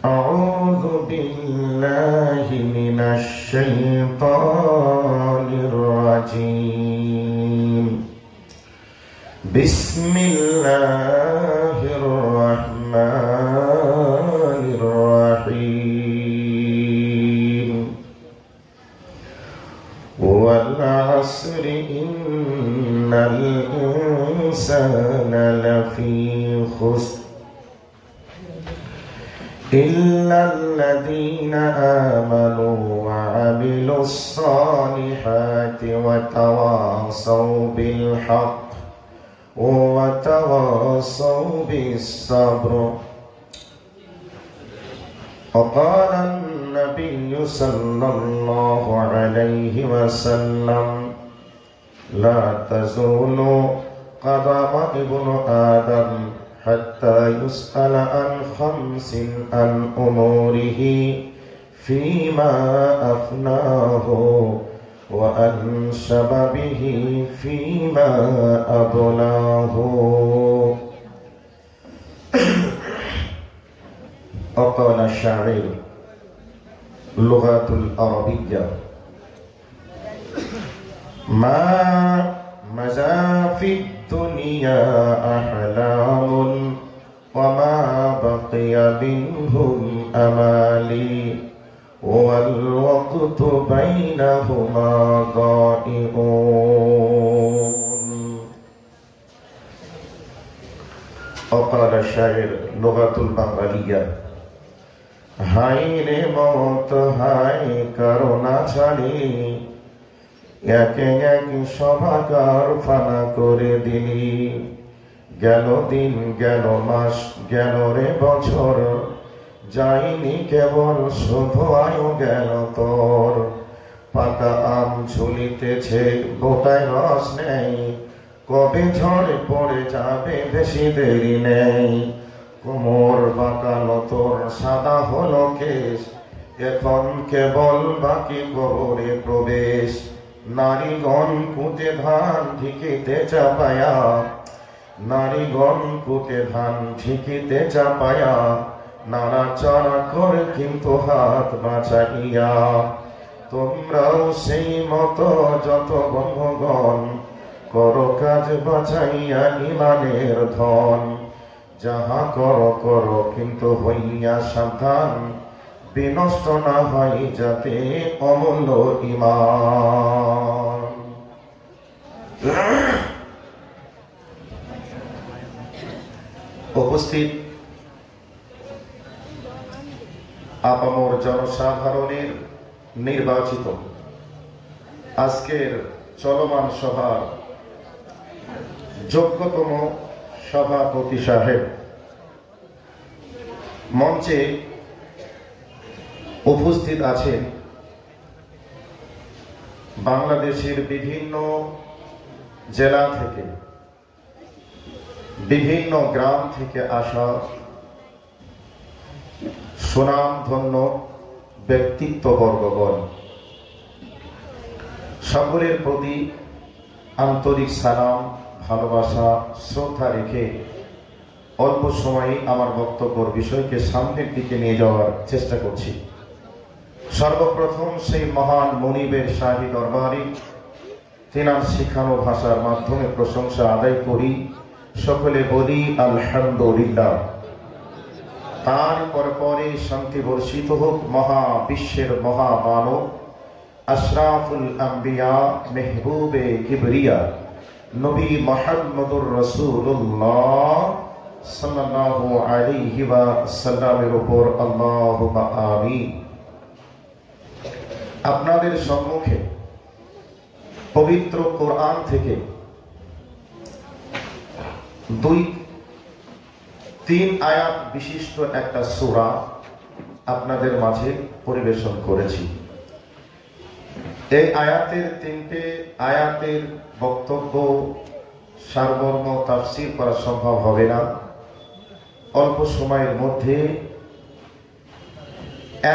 أعوذ بالله من الشيطان الرجيم. بسم الله الرحمن الرحيم. والعصر إن الإنسان لفي خسر إلا الذين آمنوا وعملوا الصالحات وتواصوا بالحق وتواصوا بالصبر. وقال النبي صلى الله عليه وسلم: لا تزول قدم ابن آدم حتى يسأل عن خمس عن أموره فيما أفناه وعن شبابه فيما أبلاه. وقال الشاعر: اللغة العربية ما مزى في الدنيا أحلام وما بقي منهم أمالي والوقت بينهما ضائع. وقال الشاعر: لغة البنغالية high রে মত high corona ছাড়ি একে এক সভাকার ফানা করে দিলি। গেল দিন গেল মাস গেল রে বছর, যাইনি কেবল শুভ আয়ু গেল তোর। পাকা আম ঝুলিতেছে গোটায় রস নেই, কবে ঝড়ে পড়ে যাবে বেশি দেরি নেই। কোমর বাঁকানো তোর সাদা হলো কেশ, এখন কেবল বাকি কবরে প্রবেশ। নারীগণ কুটে ধান ঢিকিতে চাপায়া, নারীগণ কুটে ধান ঢিকিতে চাপায়া, নাড়াচাড়া করে কিন্তু হাত বাঁচাইয়া। তোমরাও সেই মতো যত বন্ধুগণ, করো কাজ বাঁচাইয়া ইমানের ধন। যাহা করো করো কিন্তু হইয়া সাবধান, বিনষ্ট না হয় যাতে অমূল্য ঈমান। উপস্থিত আপামর জনসাধারণের নির্বাচিত আজকের চলমান সভার যোগ্যতম সভাপতি সাহেব, মঞ্চে উপস্থিত আছেন বাংলাদেশের বিভিন্ন জেলা থেকে, বিভিন্ন গ্রাম থেকে আসা সুনামধন্য ব্যক্তিত্ববর্গগণ, সকলের প্রতি আন্তরিক সালাম, ভালোবাসা, শ্রদ্ধা রেখে অল্প সময়ে আমার বক্তব্যের বিষয়কে সামনের দিকে নিয়ে যাওয়ার চেষ্টা করছি। সর্বপ্রথম সেই মহান মনিবের শাহী দরবারে তিনার শিখানো ভাষার মাধ্যমে প্রশংসা আদায় করি, সকলে বলি আলহামদুলিল্লাহ। তার পরে শান্তি বর্ষিত হোক মহা বিশ্বের মহামানব আশরাফুল আম্বিয়া মেহবুবে কিবরিয়া নবী মুহাম্মদুর রাসূলুল্লাহ সাল্লাল্লাহু আলাইহি ওয়াসাল্লামের উপর আল্লাহুম্মা আমিন। আপনাদের সম্মুখে পবিত্র কোরআন থেকে 2-3 আয়াত বিশিষ্ট একটা সূরা আপনাদের মাঝে পরিবেশন করেছি। এই আয়াতের 3টে আয়াতের বক্তব্য সারমর্ম তাফসীর করা সম্ভব হবে না। অল্প সময়ের মধ্যে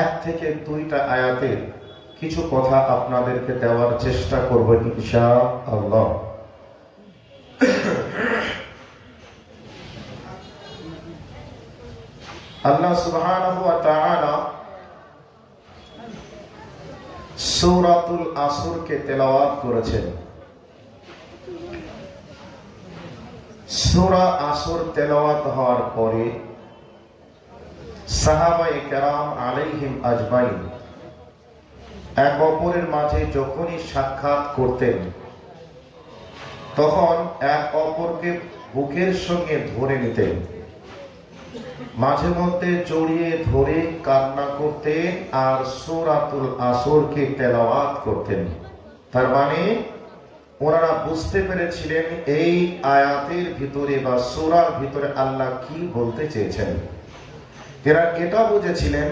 1 থেকে 2টা আয়াতের কিছু কথা আপনাদেরকে দেওয়ার চেষ্টা করব ইনশাআল্লাহ। আল্লাহ সুবহানাহু ওয়া তাআলা সূরাতুল আসর কে তেলাওয়াত করেছেন। সূরা আসর তেলাওয়াত হওয়ার পরে সাহাবায়ে কেরাম আলাইহিম আজমাইন এক অপরের মাঝে যখনই সাক্ষাৎ করতেন তখন এক অপরকে বুকের সঙ্গে ধরে নিতেন, মাঝে মধ্যে জড়িয়ে ধরে কান্না করতেন আর সূরাতুল আসরকে তেলাওয়াত করতেন। তার মানে ওনারা বুঝতে পেরেছিলেন এই আয়াতের ভিতরে বা সূরার ভিতরে আল্লাহ কি বলতে চেয়েছেন। এরা এটা বুঝেছিলেন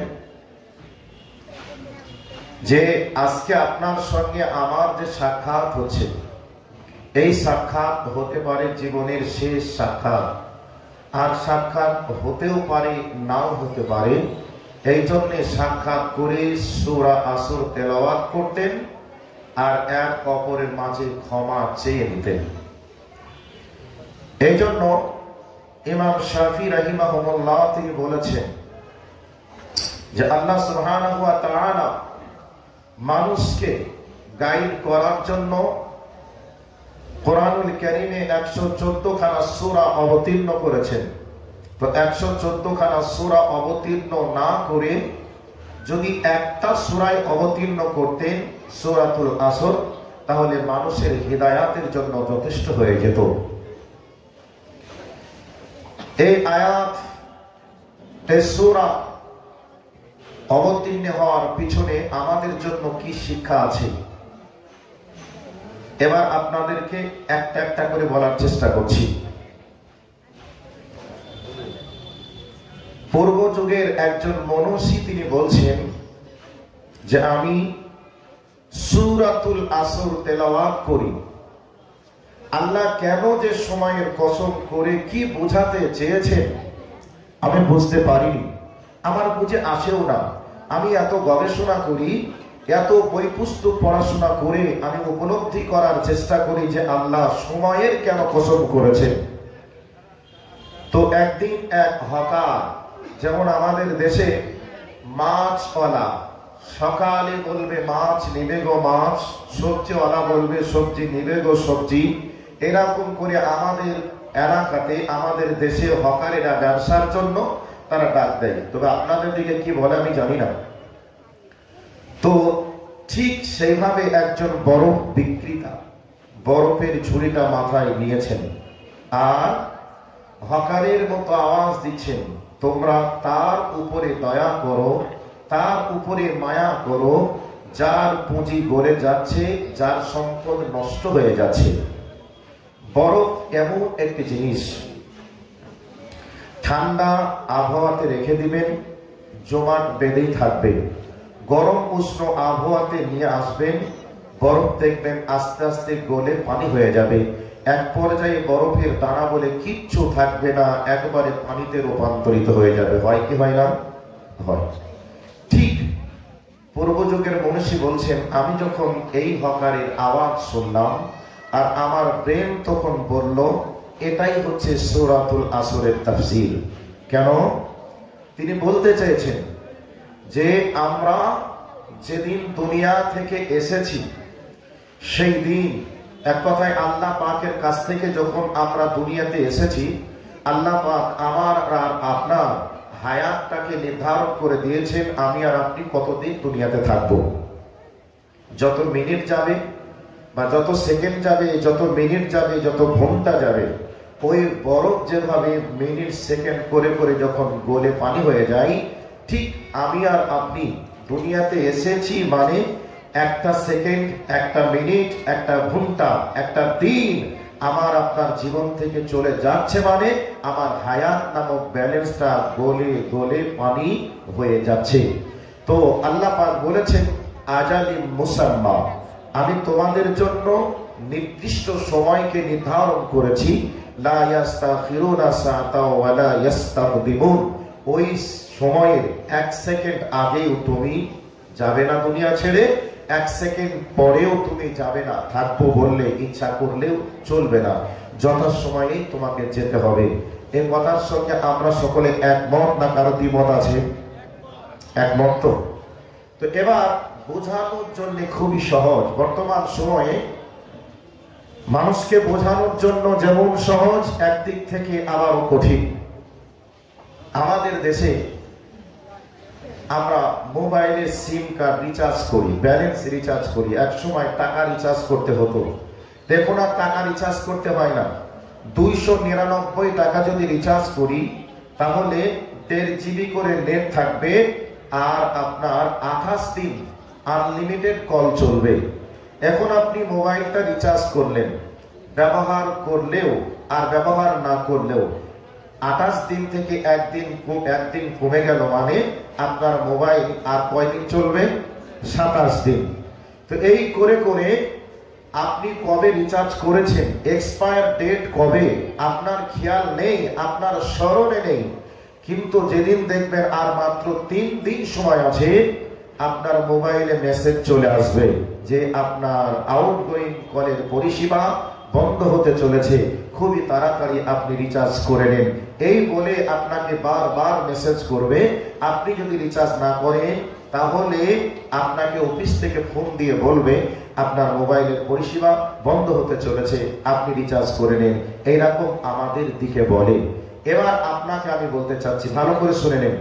যে আজকে আপনার সঙ্গে আমার যে সাক্ষাৎ হচ্ছে, এই সাক্ষাৎ হতে পারে জীবনের শেষ সাক্ষাৎ, আর সাক্ষাৎ হতেও পারে নাও হতে পারে। এই জন্য সাক্ষাৎ করে সূরা আসর তেলাওয়াত করতেন আর এক অপরের মাঝে ক্ষমা চেয়ে নিতেন। এই জন্য ইমাম শাফি রাহিমাহুল্লাহ তিনি বলেছেন যে আল্লাহ সুবহানাহু ওয়া তাআলা মানুষকে গাইড করার জন্য কোরআনুল কারীমে 114 খানা সূরা অবতীর্ণ করেছেন। তো 114 খানা সূরা অবতীর্ণ না করে যদি একটা সূরায় অবতীর্ণ করতেন সূরাতুল আসর, তাহলে মানুষের হিদায়াতের জন্য যথেষ্ট হয়ে যেত। এই আয়াত, এই সূরা অবতীর্ণ হওয়ার পিছনে আমাদের জন্য কি শিক্ষা আছে, এবার আপনাদেরকে একটা একটা করে বলার চেষ্টা করছি। পূর্ব যুগের একজন মনীষী তিনি বলছেন যে আমি সূরাতুল আসর তেলাওয়াত করি, আল্লাহ কেন যে সময়ের কসম করে কি বোঝাতে চেয়েছেন আমি বুঝতে পারিনি, আমার বুঝে আসেও না। আমি এত গবেষণা করি, এত বই পুস্তক পড়াশোনা করে আমি উপলব্ধি করার চেষ্টা করি যে আল্লাহ সময়ের কেন কসম করেছেন। তো একদিন এক হকার, যেমন আমাদের দেশে মাছওয়ালা সকালে বলবে মাছ নিবে গো মাছ, সবজিওয়ালা বলবে সবজি নিবে গো সবজি, এরকম করে আমাদের এলাকাতে আমাদের দেশে হকারেরা ব্যবসার জন্য তারা ডাক দেয়। তবে আপনাদের দিকে কি বলে আমি জানি না। তো ঠিক সেইভাবে একজন বরফ বিক্রেতা বরফের ঝুড়িটা মাথায় নিয়েছেন আর হকারের মতো আওয়াজ দিচ্ছেন, তোমরা তার উপরে দয়া করো, তার উপরে মায়া করো যার পুঁজি গড়ে যাচ্ছে, যার সম্পদ নষ্ট হয়ে যাচ্ছে। বরফ এমন একটি জিনিস, ঠান্ডা আবহাওয়াতে রেখে দিবেন, জমাট বেঁধেই থাকবে। গরম উষ্ণ আবহাওয়াতে নিয়ে আসবেন, বরফ দেখবেন আস্তে আস্তে গলে পানি হয়ে যাবে। এক পর্যায়ে বরফের দানা বলে কিচ্ছু থাকবে না, একবারে পানিতে রূপান্তরিত হয়ে যাবে। হয় কি হয় না? হয়। ঠিক পূর্ব যুগের মনীষী বলছেন, আমি যখন এই হকারের আওয়াজ শুনলাম আর আমার ব্রেন তখন বলল এটাই হচ্ছে সূরাতুল আসরের তাফসীর। কেন? তিনি বলতে চাইছেন যে আমরা যেদিন দুনিয়া থেকে এসেছি সেই দিন, এক কথায় আল্লাহ পাকের কাছ থেকে যখন আমরা দুনিয়াতে এসেছি, আল্লাহ পাক আমার আর আপনার হায়াতটাকে নির্ধারণ করে দিয়েছেন আমি আর আপনি কতদিন দুনিয়াতে থাকবো। যত মিনিট যাবে বা যত সেকেন্ড যাবে, যত মিনিট যাবে, যত ঘন্টা যাবে, ওই বরফ যেভাবে মিনিট সেকেন্ড করে করে যখন গলে পানি হয়ে যায়, ঠিক আমি আর আপনি দুনিয়াতে এসেছি মানে একটা সেকেন্ড, একটা মিনিট, একটা ঘন্টা, একটা দিন আমার আপনার জীবন থেকে চলে যাচ্ছে মানে আমার হায়াত নামক ব্যালেন্সটা গলে গলে পানি হয়ে যাচ্ছে। তো আল্লাহ পাক বলেছেন আজালি মুসাম্মা, আমি তোমাদের জন্য নির্দিষ্ট সময়কে নির্ধারণ করেছি, লা ইয়াস্তাখিরুনা সাআতাও ওয়া লা ইস্তাকদিমুন, ওই সময়ের এক সেকেন্ড আগেও তুমি যাবে না দুনিয়া ছেড়ে, এক সেকেন্ড পরেও তুমি যাবে না, থাকবো বললে ইচ্ছা করলেও চলবে না, যথাসময়েই তোমাকে যেতে হবে। এই কথার সঙ্গে আমরা সকলে একমত না কারো দ্বিমত আছে? একমত তো? তো এবার বোঝানোর জন্য খুবই সহজ। বর্তমান সময়ে মানুষকে বোঝানোর জন্য যেমন সহজ, একদিক থেকে আবারও কঠিন। আমাদের দেশে আমরা মোবাইলের সিম কার্ড রিচার্জ করি, ব্যালেন্স রিচার্জ করি। এক সময় টাকা রিচার্জ করতে হতো, দেখুন আর টাকা রিচার্জ করতে হয় না। 299 টাকা যদি রিচার্জ করি তাহলে 1.5 জিবি করে নেট থাকবে, আর আপনার 28 দিন আনলিমিটেড কল চলবে। এখন আপনি মোবাইলটা রিচার্জ করলেন, ব্যবহার করলেও আর ব্যবহার না করলেও 28 দিন থেকে একদিন কমে গেল, মানে আপনার মোবাইল আর কয়দিন চলবে? 27 দিন। তো এই করে করে আপনি কবে রিচার্জ করেছেন, এক্সপায়ার ডেট কবে, আপনার খেয়াল নেই, আপনার স্মরণে নেই। কিন্তু যেদিন দেখবেন আর মাত্র 3 দিন সময় আছে, আপনার মোবাইলে মেসেজ চলে আসবে যে আপনার আউটগোয়িং কলের পরিষেবা বন্ধ হতে চলেছে, খুবই তাড়াতাড়ি আপনি রিচার্জ করে নেন। এই বলে আপনাকে বারবার মেসেজ করবে। আপনি যদি রিচার্জ না করেন তাহলে আপনাকে অফিস থেকে ফোন দিয়ে বলবে আপনার মোবাইলের পরিষেবা বন্ধ হতে চলেছে, আপনি রিচার্জ করে নেন। এইরকম আমাদের দিকে বলে। এবার আপনাকে আমি বলতে চাচ্ছি, ভালো করে শুনে নেন।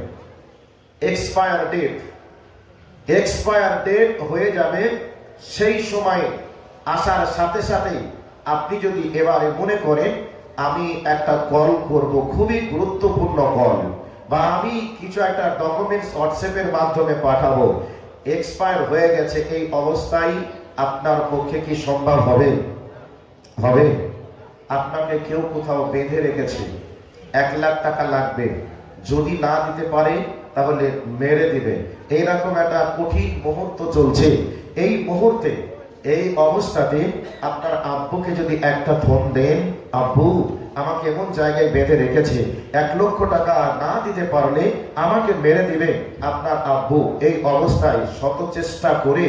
এক্সপায়ার ডেট হয়ে যাবে, সেই সময় আসার সাথে সাথে আপনি যদি এবারে মনে করেন আমি একটা কল করব, খুবই গুরুত্বপূর্ণ কল, বা আমি কিছু একটা ডকুমেন্টস হোয়াটসঅ্যাপের মাধ্যমে পাঠাবো, এক্সপায়ার হয়ে গেছে, এই অবস্থায় আপনার পক্ষে কি সম্ভব হবে? হবে? আপনাকে কেউ কোথাও বেঁধে রেখেছে, 1 লাখ টাকা লাগবে, যদি না দিতে পারে তাহলে মেরে দিবে, এইরকম একটা কঠিন মুহূর্ত চলছে। এই মুহূর্তে, এই অবস্থাতে আপনার আব্বুকে যদি একটা ফোন দেন, আব্বু আমাকে এমন জায়গায় বেঁধে রেখেছে, 1 লক্ষ টাকা না দিতে পারলে আমাকে মেরে দিবে, আপনার আব্বু এই অবস্থায় শত চেষ্টা করে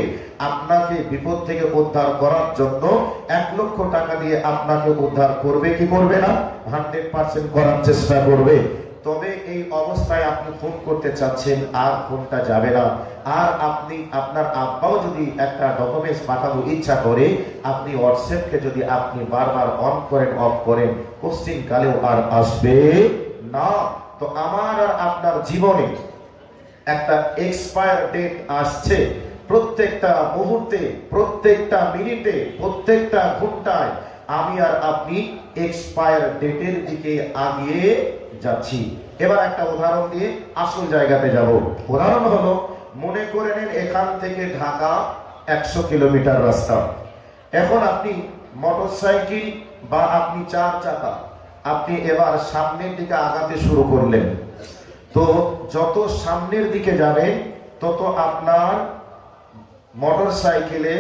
আপনাকে বিপদ থেকে উদ্ধার করার জন্য 1 লক্ষ টাকা দিয়ে আপনাকে উদ্ধার করবে কি করবে না? 100% করার চেষ্টা করবে। তবে এই অবস্থায় আপনি ফোন করতে চাচ্ছেন, আর ফোনটা যাবে না। আর আপনি আপনার আব্বাও যদি একটা ডকুমেন্টস পাঠাবো ইচ্ছা করে, আপনি হোয়াটসঅ্যাপকে যদি আপনি বারবার অন করেন অফ করেন, কোশ্চিন কালেও আর আসবে না। তো আমার আর আপনার জীবনে একটা এক্সপায়ার ডেট আসছে। প্রত্যেকটা মুহূর্তে, প্রত্যেকটা মিনিটে, প্রত্যেকটা ঘন্টায় আমি আর আপনি এক্সপায়ার ডেটের দিকে আগিয়ে যাচ্ছি। এবার একটা উদাহরণ দিয়ে আসল জায়গাতে যাব। উদাহরণ হলো, মনে করে নেন এখান থেকে ঢাকা 100 কিলোমিটার রাস্তা। এখন আপনি মোটরসাইকেল বা আপনি 4 চাকা, আপনি এবার সামনের দিকে আগাতে শুরু করলেন। তো যত সামনের দিকে যাবেন তত আপনার মোটরসাইকেলে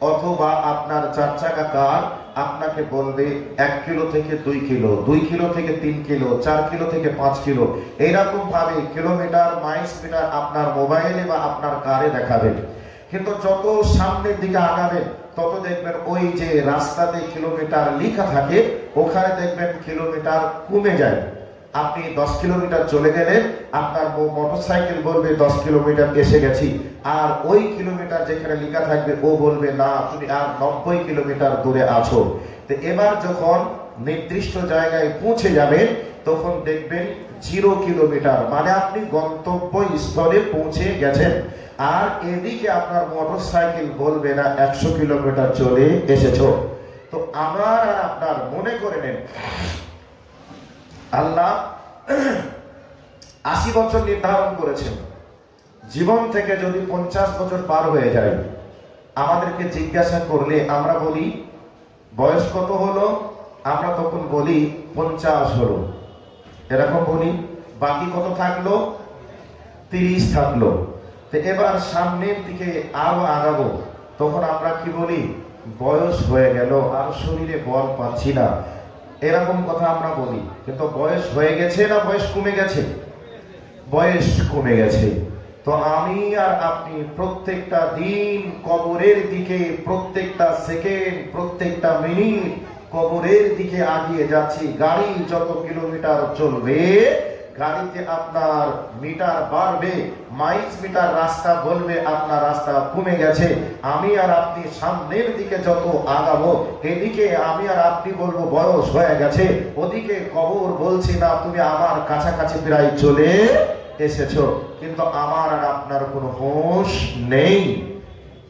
অথবা আপনার 4 চাকা কার আপনাকে বলবে 1 কিলো থেকে 2 কিলো, 2 কিলো থেকে 3 কিলো, 4 কিলো থেকে 5 কিলো, এইরকম ভাবে কিলোমিটার, মাইলস মিটার আপনার মোবাইলে বা আপনার কারে দেখাবে। কিন্তু যত সামনের দিকে আগাবেন তত দেখবেন ওই যে রাস্তাতে কিলোমিটার লেখা থাকে, ওখানে দেখবেন কিলোমিটার কমে যায়। আপনি 10 কিলোমিটার চলে গেলে আপনার মোটরসাইকেল বলবে 10 কিলোমিটার এসে গেছি, আর ওই কিলোমিটার যেখানে লেখা থাকবে ও বলবে না তুমি আর 90 কিলোমিটার দূরে আছো। তো এবার যখন নির্দিষ্ট জায়গায় পৌঁছে যাবেন তখন দেখবেন 0 কিলোমিটার, মানে আপনি গন্তব্য স্থলে পৌঁছে গেছেন। আর এদিকে আপনার মোটরসাইকেল বলবে না 100 কিলোমিটার চলে এসেছো। তো আমার আর আপনার মনে করে নেন আল্লাহ 80 বছর নির্ধারণ করেছেন। জীবন থেকে যদি 50 বছর পার হয়ে যায়, আমাদেরকে জিজ্ঞাসা করলে আমরা বলি বয়স কত হলো, আমরা তখন বলি 50 হলো, এরকম বলি। বাকি কত থাকলো? 30 থাকলো। তো এবার সামনের দিকে আরো আগাবো, তখন আমরা কি বলি? বয়স হয়ে গেল, আর শরীরে বল পাচ্ছি না, এরকম কথা আমরা বলি। কিন্তু বয়স হয়ে গেছে না বয়স কমে গেছে? বয়স কমে গেছে। তো আমি আর আপনি প্রত্যেকটা দিন কবরের দিকে, প্রত্যেকটা সেকেন্ড, প্রত্যেকটা মিনিট কবরের দিকে আগিয়ে যাচ্ছি। গাড়ি যত কিলোমিটার চলবে, গাড়িতে আপনার মিটার বাড়বে, মাইলস মিটার রাস্তা বলবে আপনার রাস্তা কমে গেছে। আমি আর আপনি সামনের দিকে যত আগাবো, এদিকে আমি আর আপনি বলবো বয়স হয়ে গেছে, ওদিকে কবর বলছি না তুমি আমার কাছাকাছি প্রায় চলে এসেছো, কিন্তু আমার আর আপনার কোনো হুঁশ নেই।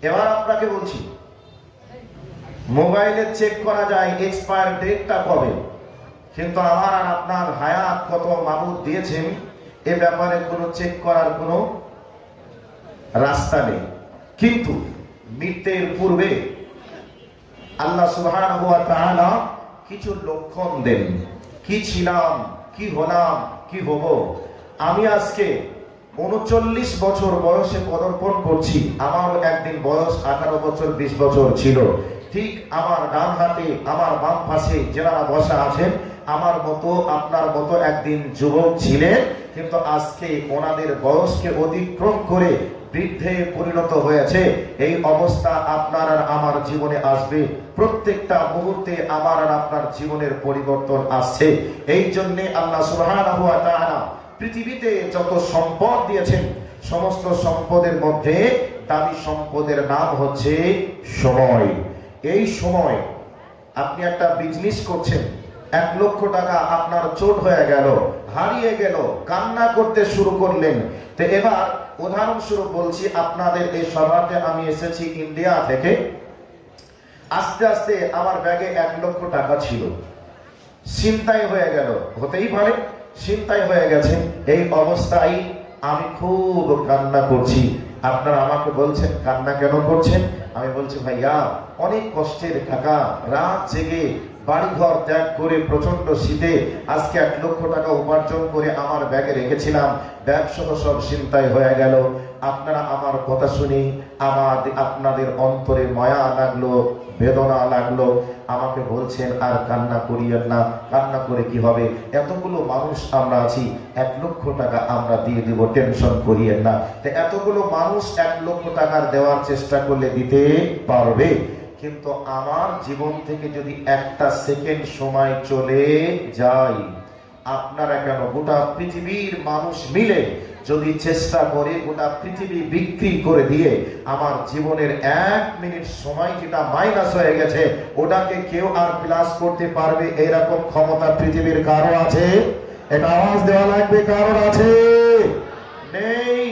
এবার আপনাকে বলছি, মোবাইলে চেক করা যায় এক্সপায়ার ডেটটা কবে, কিন্তু আমার আর আপনার হায়াত কত মাবুদ দিয়েছেন এ ব্যাপারে কোনো চেক করার কোনো রাস্তা নেই। কিন্তু মৃত্যুর পূর্বে আল্লাহ সুবহানাহু ওয়া তাআলা কিছু লক্ষণ দেন, কি ছিলাম, কি হলাম, কি হব। আমি আজকে ৩৯ বছর বয়সে পদার্পণ করছি। আমারও একদিন বয়স 18 বছর 20 বছর ছিল। ঠিক আমার ডান হাতে আমার বাম পাশে যারা বসা আছেন আমার মতো আপনার মতো একদিন যুবক ছিলেন, কিন্তু আজকে ওনাদের বয়সকে অতিক্রম করে বৃদ্ধে পরিণত হয়েছে। এই অবস্থা আপনার আর আমার জীবনে আসবে। প্রত্যেকটা মুহূর্তে আমার আর আপনার জীবনের পরিবর্তন আসছে। এই জন্য আল্লাহ সুবহানাহু ওয়া তাআলা পৃথিবীতে যত সম্পদ দিয়েছেন, সমস্ত সম্পদের মধ্যে দামি সম্পদের নাম হচ্ছে সময়। এই সময় আপনি একটা বিজনেস করছেন, 1 লক্ষ টাকা আপনার চোট হয়ে গেল, হারিয়ে গেল, কান্না করতে শুরু করলেন। তো এবার উদাহরণস্বরূপ বলছি, আপনাদের এই সভাতে আমি এসেছি ইন্ডিয়া থেকে, আস্তে আস্তে আমার ব্যাগে 1 লক্ষ টাকা ছিল, ছিনতাই হয়ে গেল, হতেই পারে ছিনতাই হয়ে গেছে। এই অবস্থায় আমি খুব কান্না করছি। আপনারা আমাকে বলছেন কান্না কেন করছেন? আমি বলছি ভাইয়া অনেক কষ্টের টাকা, রাত জেগে বাড়িঘর ত্যাগ করে প্রচন্ড শীতে আজকে 1 লক্ষ টাকা উপার্জন করে আমার ব্যাগে রেখেছিলাম, ব্যাগ সহ সব ছিনতাই হয়ে গেল। আপনারা আমার কথা শুনি আপনাদের অন্তরে মায়া লাগলো, বেদনা লাগলো, আমাকে বলছেন আর কান্না করিয়েন না, কান্না করে কি হবে, এতগুলো মানুষ আমরা আছি, 1 লক্ষ টাকা আমরা দিয়ে দিব, টেনশন করিয়েন না। তো এতগুলো মানুষ 1 লক্ষ টাকার দেওয়ার চেষ্টা করলে দিতে পারবে, কিন্তু আমার জীবন থেকে যদি একটা সেকেন্ড সময় চলে যায়, আপনারা কেন গোটা পৃথিবীর মানুষ মিলে যদি চেষ্টা করে গোটা পৃথিবী বিক্রি করে দিয়ে আমার জীবনের 1 মিনিট সময় যেটা মাইনাস হয়ে গেছে ওটাকে কেউ আর প্লাস করতে পারবে এরকম ক্ষমতা পৃথিবীর কারো আছে? এটা আওয়াজ দেওয়া লাগবে, কারোর আছে? নেই।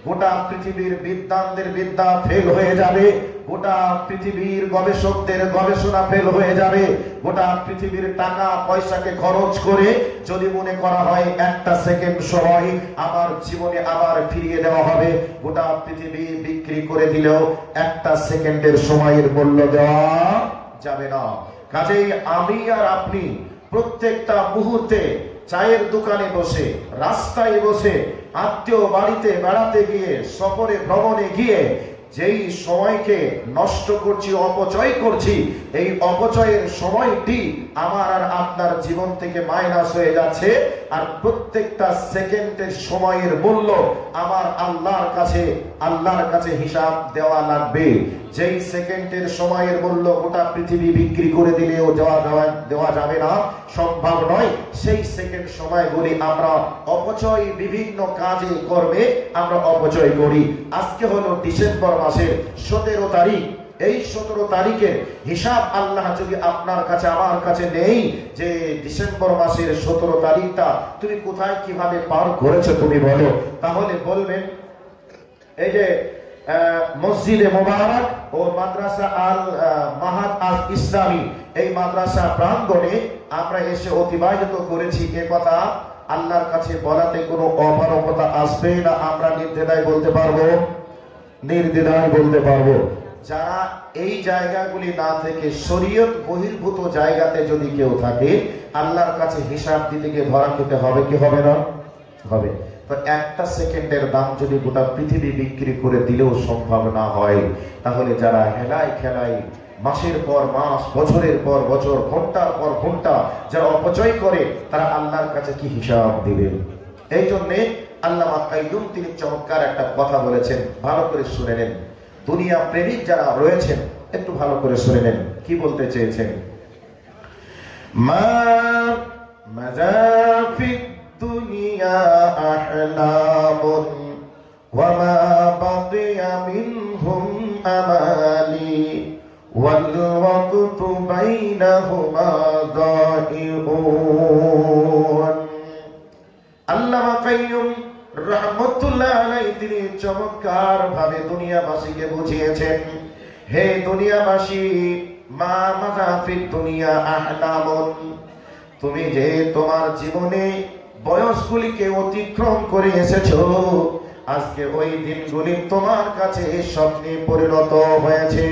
গোটা পৃথিবীর বিদ্বানদের বিদ্যা ফেল হয়ে যাবে, গোটা পৃথিবীর গবেষকদের গবেষণা ফেল হয়ে যাবে, গোটা পৃথিবীর টাকা পয়সাকে খরচ করে যদি মনে করা হয় একটা সেকেন্ড সময় আমার জীবনে আবার ফিরিয়ে দেওয়া হবে, গোটা পৃথিবী বিক্রি করে দিলেও একটা সেকেন্ডের সময়ের মূল্য দেওয়া যাবে না। কাজেই আমি আর আপনি প্রত্যেকটা মুহূর্তে চায়ের দোকানে বসে, রাস্তায় বসে, আত্মীয় বাড়িতে বেড়াতে গিয়ে, সফরে ভ্রমণে গিয়ে যেই সময়কে নষ্ট করছি, অপচয় করছি, এই অপচয়ের সময়টি আমার আর আপনার জীবন থেকে মাইনাস হয়ে যাচ্ছে। আর প্রত্যেকটা সেকেন্ডের সময়ের মূল্য আমার আল্লাহর কাছে হিসাব দেওয়া লাগবে। যেই সেকেন্ডের সময়ের মূল্য গোটা পৃথিবী বিক্রি করে দিলেও দেওয়া যাবে না, সম্ভব নয়। সেই সেকেন্ড সময়গুলি আমরা অপচয়, বিভিন্ন কাজে কর্মে আমরা অপচয় করি। আজকে হলো ডিসেম্বর মাসের 17 তারিখ। এই 17 তারিখের হিসাব আল্লাহ যদি আপনার কাছে আমার কাছে নেই যে ডিসেম্বর মাসের 17 তারিখটা তুমি কোথায় কিভাবে পার করেছো তুমি বলো, তাহলে বলবেন এই যে মসজিদে মোবারক ও মাদ্রাসা আল মাহাদ আল ইসলামী, এই মাদ্রাসা প্রাঙ্গণে আমরা এসে অতিবাহিত করেছি। এ কথা আল্লাহর কাছে বলাতে কোনো অপারগতা আসবে না, আমরা নির্দ্বিধায় বলতে পারবো, নির্দ্বিধায় বলতে পারবো। যারা এই জায়গাগুলি না থেকে শরীয়ত বহির্ভূত জায়গাতে যদি কেউ থাকে, আল্লাহর কাছে হিসাব দিতে গিয়ে ধরা খেতে হবে কি হবে না? হবে। তো একটা সেকেন্ডের দাম যদি গোটা পৃথিবী বিক্রি করে দিলেও সম্ভব না হয়, তাহলে যারা হেলায় খেলায় মাসের পর মাস, বছরের পর বছর, ঘন্টার পর ঘন্টা যারা অপচয় করে, তারা আল্লাহর কাছে কি হিসাব দিবেন? এই জন্যে আল্লামা কাইয়ুম তিনি চমৎকার একটা কথা বলেছেন, ভালো করে শুনে নেন। দুনিয়া প্রেমিক যারা রয়েছেন একটু ভালো করে শুনে নেন কি বলতে চেয়েছেন। মা মাযা ফিদ দুনিয়া আহলামুন ওয়া মা বাকিয়া মিনহুম আমালি ওয়াল ওয়াক্তু বাইনাহুমা দাইউন। আল্লামা কাইয়ুম রাহমাতুল্লাহ আলাইহি তিনি চমৎকার ভাবে দুনিয়াবাসীকে বুঝিয়েছেন, হে দুনিয়াবাসী, মা মাযা ফিদ দুনিয়া আহলামুন, তুমি যে তোমার জীবনে বয়সগুলিকে অতিক্রম করে এসেছো, আজকে ওই দিনগুলি তোমার কাছে স্বপ্নে পরিণত হয়েছে।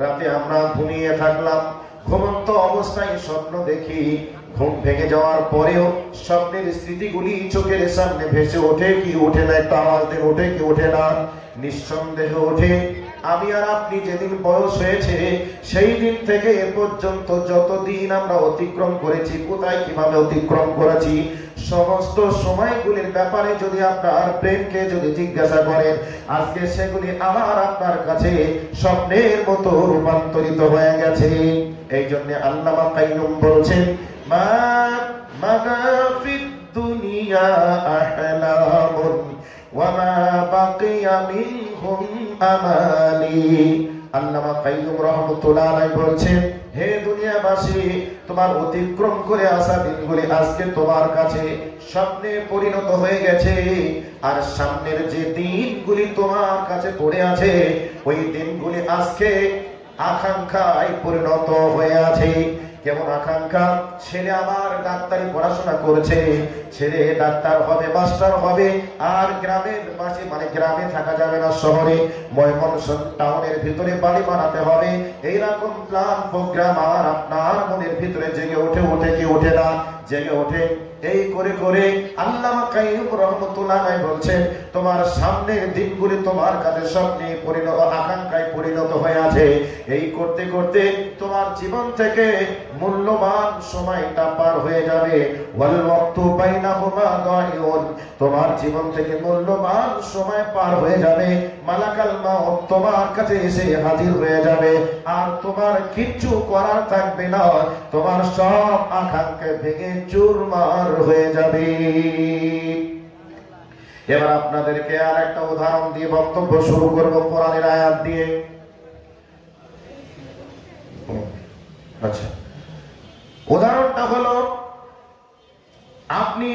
রাতে আমরা ঘুমিয়ে থাকলাম, ঘুমন্ত অবস্থায় স্বপ্ন দেখি, ঘুম ভেঙে যাওয়ার পরেও স্বপ্নের স্মৃতিগুলি চোখের সামনে ভেসে ওঠে কি ওঠে না? একটা আওয়াজ দিয়ে ওঠে কি ওঠে না? নিঃসন্দেহে ওঠে। আমি আর আপনি যেদিন বয়স হয়েছে সেই দিন থেকে এ পর্যন্ত যতদিন আমরা অতিক্রম করেছি, কোথায় কিভাবে অতিক্রম করেছি, সমস্ত সময়গুলির ব্যাপারে যদি আপনার প্রেমকে যদি জিজ্ঞাসা করেন, আজকে সেগুলি আমার আপনার কাছে স্বপ্নের মতো রূপান্তরিত হয়ে গেছে। এই জন্য আল্লামা কাইয়ুম বলছেন, মা মাযা ফিদ দুনিয়া আহলামুন ওয়া মা বাকিয়া মিনহুম আমালি। আল্লামা কাইয়ুম রাহমাতুল্লাহ আলাইহি বলছেন, হে দুনিয়াবাসী, তোমার অতিক্রম করে আসা দিনগুলি আজকে তোমার কাছে স্বপ্নে পরিণত হয়ে গেছে, আর সামনের যে দিনগুলি তোমার কাছে পড়ে আছে ওই দিনগুলি আজকে আকাঙ্ক্ষায় পরিণত হয়ে আছে। কেমন আকাঙ্ক্ষা? ছেলে আমার ডাক্তারি পড়াশোনা করেছে, ছেলে ডাক্তার হবে, মাস্টার হবে, আর গ্রামের পাশে মানে গ্রামে থাকা যাবে না, শহরে ময়মনসিংহ টাউনের ভিতরে বাড়ি বানাতে হবে। এইরকম প্ল্যান প্রোগ্রাম আর আপনার মনের ভিতরে জেগে ওঠে, ওঠে কি ওঠে না? জেগে ওঠে। এই করে করে আল্লামা কাইয়ুম রাহমাতুল্লাহ আলাইহি বলছেন, তোমার সামনের দিনগুলি তোমার কাছে স্বপ্নে পরিণত, আকাঙ্ক্ষায় পরিণত হয়ে আছে। এই করতে করতে তোমার জীবন থেকে মূল্যবান সময়টা পার হয়ে যাবে। ওয়াল ওয়াক্তু বাইনাহুমা দাইউন, তোমার জীবন থেকে মূল্যবান সময় পার হয়ে যাবে। মালাকাল মাউত তোমার কাছে এসে হাজির হয়ে যাবে, আর তোমার কিচ্ছু করার থাকবে না। তোমার সব আকাঙ্ক্ষা ভেঙে চুরমার হয়ে যাবে। এবার আপনাদেরকে আর একটা উদাহরণ দিয়ে বক্তব্য শুরু করব, কোরআনের আয়াত দিয়ে। আচ্ছা, উদাহরণটা হলো, আপনি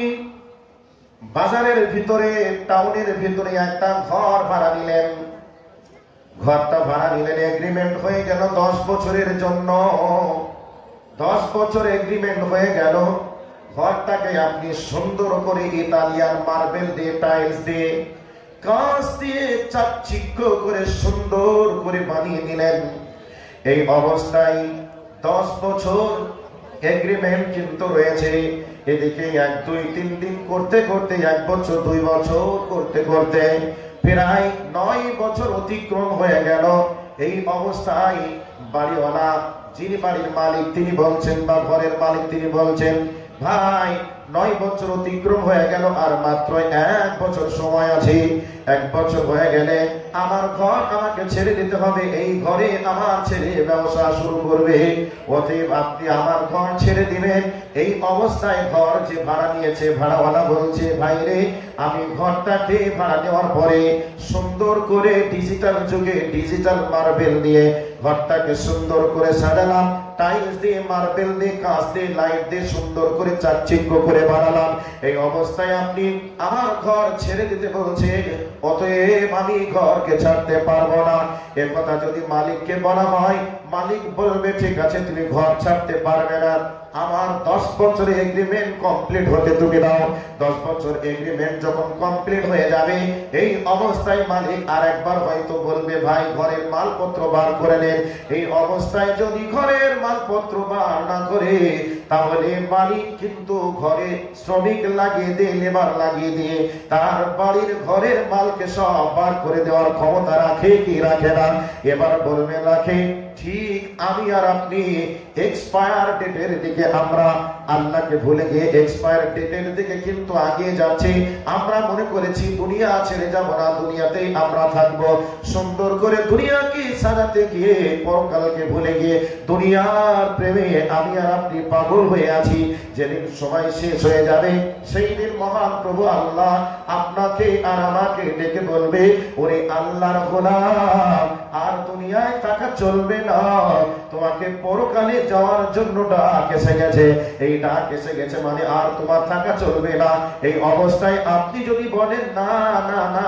বাজারের ভিতরে, টাউনের ভিতরে একটা ঘর ভাড়া নিলেন। ঘরটা ভাড়া নিলেন, এগ্রিমেন্ট হয়ে গেল 10 বছরের জন্য। 10 বছর এগ্রিমেন্ট হয়ে গেল। ঘরটাকে আপনি সুন্দর করে ইতালিয়ান মার্বেল দিয়ে, টাইলস দিয়ে, কাঁচ দিয়ে চাকচিক্য করে সুন্দর করে বানিয়ে নিলেন। এই অবস্থায় 10 বছর এগ্রিমেন্ট কিন্তু রয়েছে। এদিকে 1, 2, 3 দিন করতে করতে 1 বছর, 2 বছর করতে করতে প্রায় 9 বছর অতিক্রম হয়ে গেল। এই অবস্থায় বাড়িওয়ালা, যিনি বাড়ির মালিক, তিনি বলছেন, বা ঘরের মালিক তিনি বলছেন, ভাই 9 বছর অতিক্রম হয়ে গেল, আর মাত্র 1 বছর সময় আছে। 1 বছর হয়ে গেলে আমার ঘর আমাকে ছেড়ে দিতে হবে। এই ঘরে আমার ছেলে ব্যবসা শুরু করবে। অতএব আপনি আমার ঘর ছেড়ে দিবেন। এই অবস্থায় ঘর যে ভাড়া নিয়েছে, ভাড়াওয়ালা বলছে, ভাই রে, আমি ঘরটাকে ভাড়া নেওয়ার পরে সুন্দর করে ডিজিটাল যুগে ডিজিটাল মার্বেল দিয়ে ঘরটাকে সুন্দর করে সাজালাম, টাইলস দিয়ে, মার্বেল দিয়ে, কাঁচ দিয়ে, লাইট দিয়ে সুন্দর করে চাকচিক্য করে বানালাম। এই অবস্থায় আপনি আমার ঘর ছেড়ে দিতে বলছে, অতএব আমি ঘরকে ছাড়তে পারবো না। এ কথা যদি মালিককে বলা হয়, মালিক বলবে, ঠিক আছে, তুমি ঘর ছাড়তে পারবে না, আমার 10 বছর এগ্রিমেন্ট কমপ্লিট হতে তুমি দাও। 10 বছর এগ্রিমেন্ট যখন কমপ্লিট হয়ে যাবে, এই অবস্থায় মালিক আরেকবার হয়তো বলবে, ভাই ঘরের মালপত্র বার করে নেন। এই অবস্থায় যদি ঘরের মালপত্র বার না করে, তাহলে মালিক কিন্তু ঘরে শ্রমিক লাগিয়ে দিয়ে, লেবার লাগিয়ে দিয়ে তার বাড়ির ঘরের মালকে সব বার করে দেওয়ার ক্ষমতা রাখে কি রাখে না? এবার বলবে রাখে। ঠিক আমি আর আপনি এক্সপায়ার ডেটের দিকে আমরা আল্লাহকে ভুলে গিয়ে এক্সপায়ার ডেটের দিকে কিন্তু আগিয়ে যাচ্ছি। আমরা মনে করেছি দুনিয়া ছেড়ে যাব না, দুনিয়াতেই আমরা থাকবো। সুন্দর করে দুনিয়াকে সাজাতে গিয়ে পরকালকে ভুলে গিয়ে দুনিয়ার প্রেমে আমি আর আপনি পাগল হয়ে আছি। যেদিন সময় শেষ হয়ে যাবে সেই দিন মহান প্রভু আল্লাহ আপনাকে আর আমাকে ডেকে বলবে, ওরে আল্লাহর গোলাম, আর দুনিয়ায় থাকা চলবে না, তোমাকে পরকালে যাওয়ার জন্য ডাক এসে গেছে। এই ডাক এসে গেছে মানে আর তোমার থাকা চলবে না। এই অবস্থায় আপনি যদি বলেন না না না,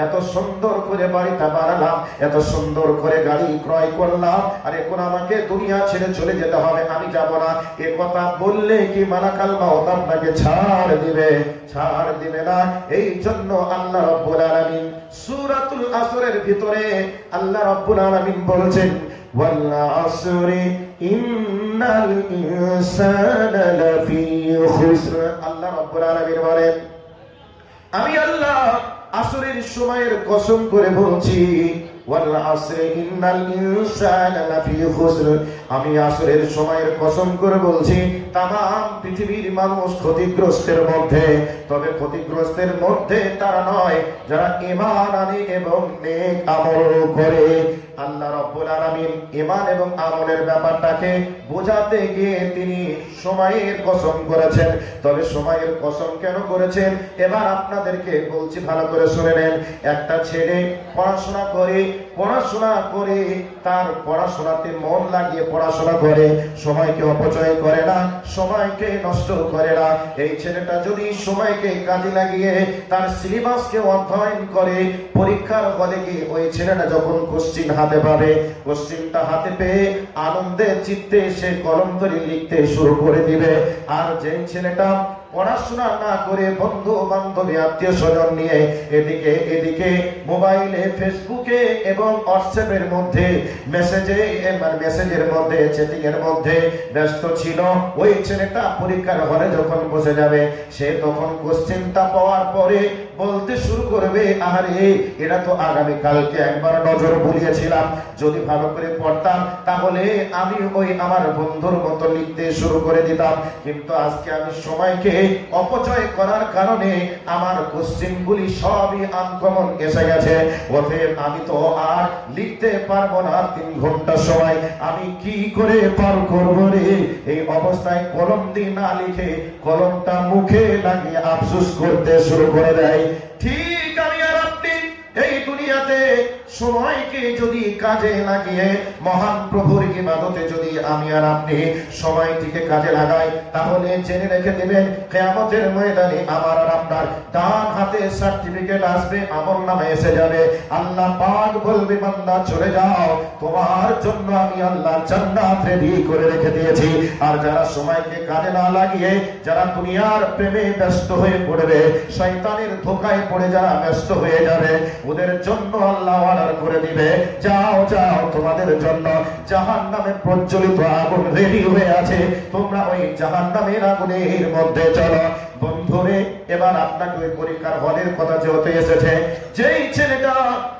এত সুন্দর করে বাড়িটা বানালাম, এত সুন্দর করে গাড়ি ক্রয় করলাম, আর এখন আমাকে দুনিয়া ছেড়ে চলে যেতে হবে, আমি যাব না, এ কথা বললে কি মালাকাল মাউত আপনাকে ছাড় দিবে? ছাড় দিবে না। এই জন্য আল্লাহ রাব্বুল আলামিন সূরাতুল আসরের ভিতরে আল্লাহ রাব্বুল আলামিন বলছেন, ওয়াল আসরি ইন্নাল ইনসানা লাফি খুসর। আল্লাহ রাব্বুল আলামিন বলেন, আমি আল্লাহ আসরের সময়ের কসম করে বলছি, ওয়াল আসরি ইন্নাল ইনসানা লাফি খুসর। আমি আসরের সময়ের কসম করে বলছি, তামাম পৃথিবীর মানুষ ক্ষতিগ্রস্তের মধ্যে। তবে ক্ষতিগ্রস্তের মধ্যে তারা নয় যারা ঈমান আনে এবং নেক আমল করে। আল্লাহ রাব্বুল আলামিন ঈমান এবং আমলের ব্যাপারটাকে বোঝাতে গিয়ে তিনি সময়ের কসম করেছেন। তবে সময়ের কসম কেন করেছেন এবার আপনাদেরকে বলছি, ভালো করে শুনে নেন। একটা ছেলে পড়াশোনা করে তার পড়াশোনাতে মন লাগিয়ে পড়াশোনা করে, সময়কে অপচয় করে না, সময়কে নষ্ট করে না। এই ছেলেটা যদি সময়কে কাজে লাগিয়ে তার সিলেবাসকে অধ্যয়ন করে, পরীক্ষার হলে গিয়ে ওই ছেলেটা যখন কোশ্চিন হাতে পাবে, কোশ্চিনটা হাতে পেয়ে আনন্দের চিত্তে সে কলম ধরে লিখতে শুরু করে দিবে। আর যেই ছেলেটা পড়াশোনা না করে বন্ধু বান্ধবী আত্মীয় স্বজন নিয়ে এদিকে মোবাইলে, ফেসবুকে এবং হোয়াটসঅ্যাপের মধ্যে মেসেজের মধ্যে, চ্যাটিং এর মধ্যে ব্যস্ত ছিল, ওই ছেলেটা পরীক্ষার হলে যখন বসে যাবে সে তখন কোশ্চেনটা পাওয়ার পরে বলতে শুরু করবে, আরে এটা তো আগামী কালকে একবার নজর বুলিয়েছিলাম, যদি ভালো করে পড়তাম তাহলে আমি ওই আমার বন্ধুর মতো লিখতে শুরু করে দিতাম, কিন্তু আজকে আমি সময়কে অপচয় করার কারণে আমার কোশ্চেনগুলি সবই আনকমন এসে গেছে। অতএব আমি তো আর লিখতে পারবো না, 3 ঘন্টা সময় আমি কি করে পার করবো রে? এই অবস্থায় কলম দিয়ে না লিখে কলমটা মুখে লাগিয়ে আফসোস করতে শুরু করে দেয়। ঠিক আমি আর আপনি এই দুনিয়াতে সময়কে যদি কাজে লাগিয়ে মহান প্রভুর ইবাদতে যদি আমি আর আপনি সময়টিকে কাজে লাগাই, তাহলে জেনে রেখে দেবেন কিয়ামতের ময়দানে আমার আর আপনার ডান হাতে সার্টিফিকেট আসবে, আমলনামা এসে যাবে। আল্লাহ পাক বলবে, বান্দা চলে যাও, তোমার জন্য আমি আল্লাহ জান্নাত রেডি করে রেখে দিয়েছি। আর যারা সময়কে কাজে না লাগিয়ে যারা দুনিয়ার প্রেমে ব্যস্ত হয়ে পড়বে, শয়তানের ধোঁকায় পড়ে যারা ব্যস্ত হয়ে যাবে, ওদের জন্য আল্লাহ অর্ডার করে দিবে, যাও যাও, তোমাদের জন্য জাহান্নামে প্রজ্বলিত আগুন রেডি হয়ে আছে, তোমরা ওই জাহান্নামের আগুনের মধ্যে চলো। বন্ধুরে, এবার আপনাকে ওই পরীক্ষার হলের কথা যেহেতু এসেছে, যেই ছেলেটা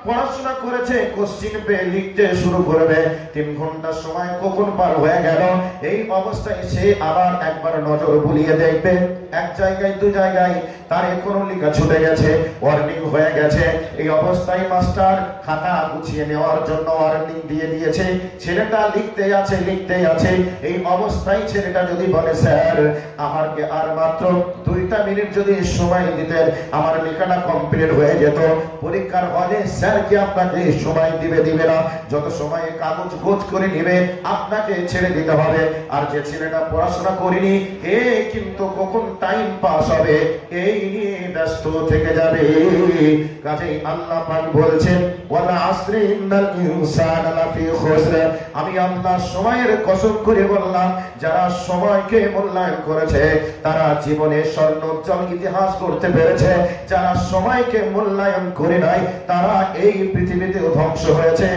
পড়াশোনা করেছে কোশ্চিন পেয়ে লিখতে শুরু করবে, 3 ঘন্টা সময় কখন পার হয়ে গেল, এই অবস্থায় সে আবার একবার নজর বুলিয়ে দেখবে, 1 জায়গায় 2 জায়গায় তার এখনো লেখা ছুটে গেছে, ওয়ার্নিং হয়ে গেছে। এই অবস্থায় মাস্টার খাতা গুছিয়ে নেওয়ার জন্য ওয়ার্নিং দিয়ে দিয়েছে, ছেলেটা লিখতেই আছে। এই অবস্থায় ছেলেটা যদি বলে, স্যার আমাকে আর মাত্র 2টা মিনিট যদি সময় দিতেন আমার লেখাটা কমপ্লিট হয়ে যেত। পরীক্ষার হলে স্যার কি আপনাকে সময় দিবে না? যত সময় কাগজ গোছ করে নেবে আপনাকে ছেড়ে দিতে হবে। আর যে ছেলেটা পড়াশোনা করেনি, এ কিন্তু কখন টাইম পাস হবে এই নিয়ে ব্যস্ত থেকে যাবে। কাজেই আল্লাহ পাক বলছেন, ওয়াল আসরি ইন্নাল ইনসানা লাফি খুসর। আমি আল্লাহ সময়ের কসম করে বললাম, যারা সময়কে মূল্যায়ন করেছে তারা জীবনে স্বর্ণোজ্জ্বল ইতিহাস করতে পেরেছে। যারা সময়কে মূল্যায়ন করে নাই তারা এই পৃথিবীতেও ধ্বংস হয়েছে,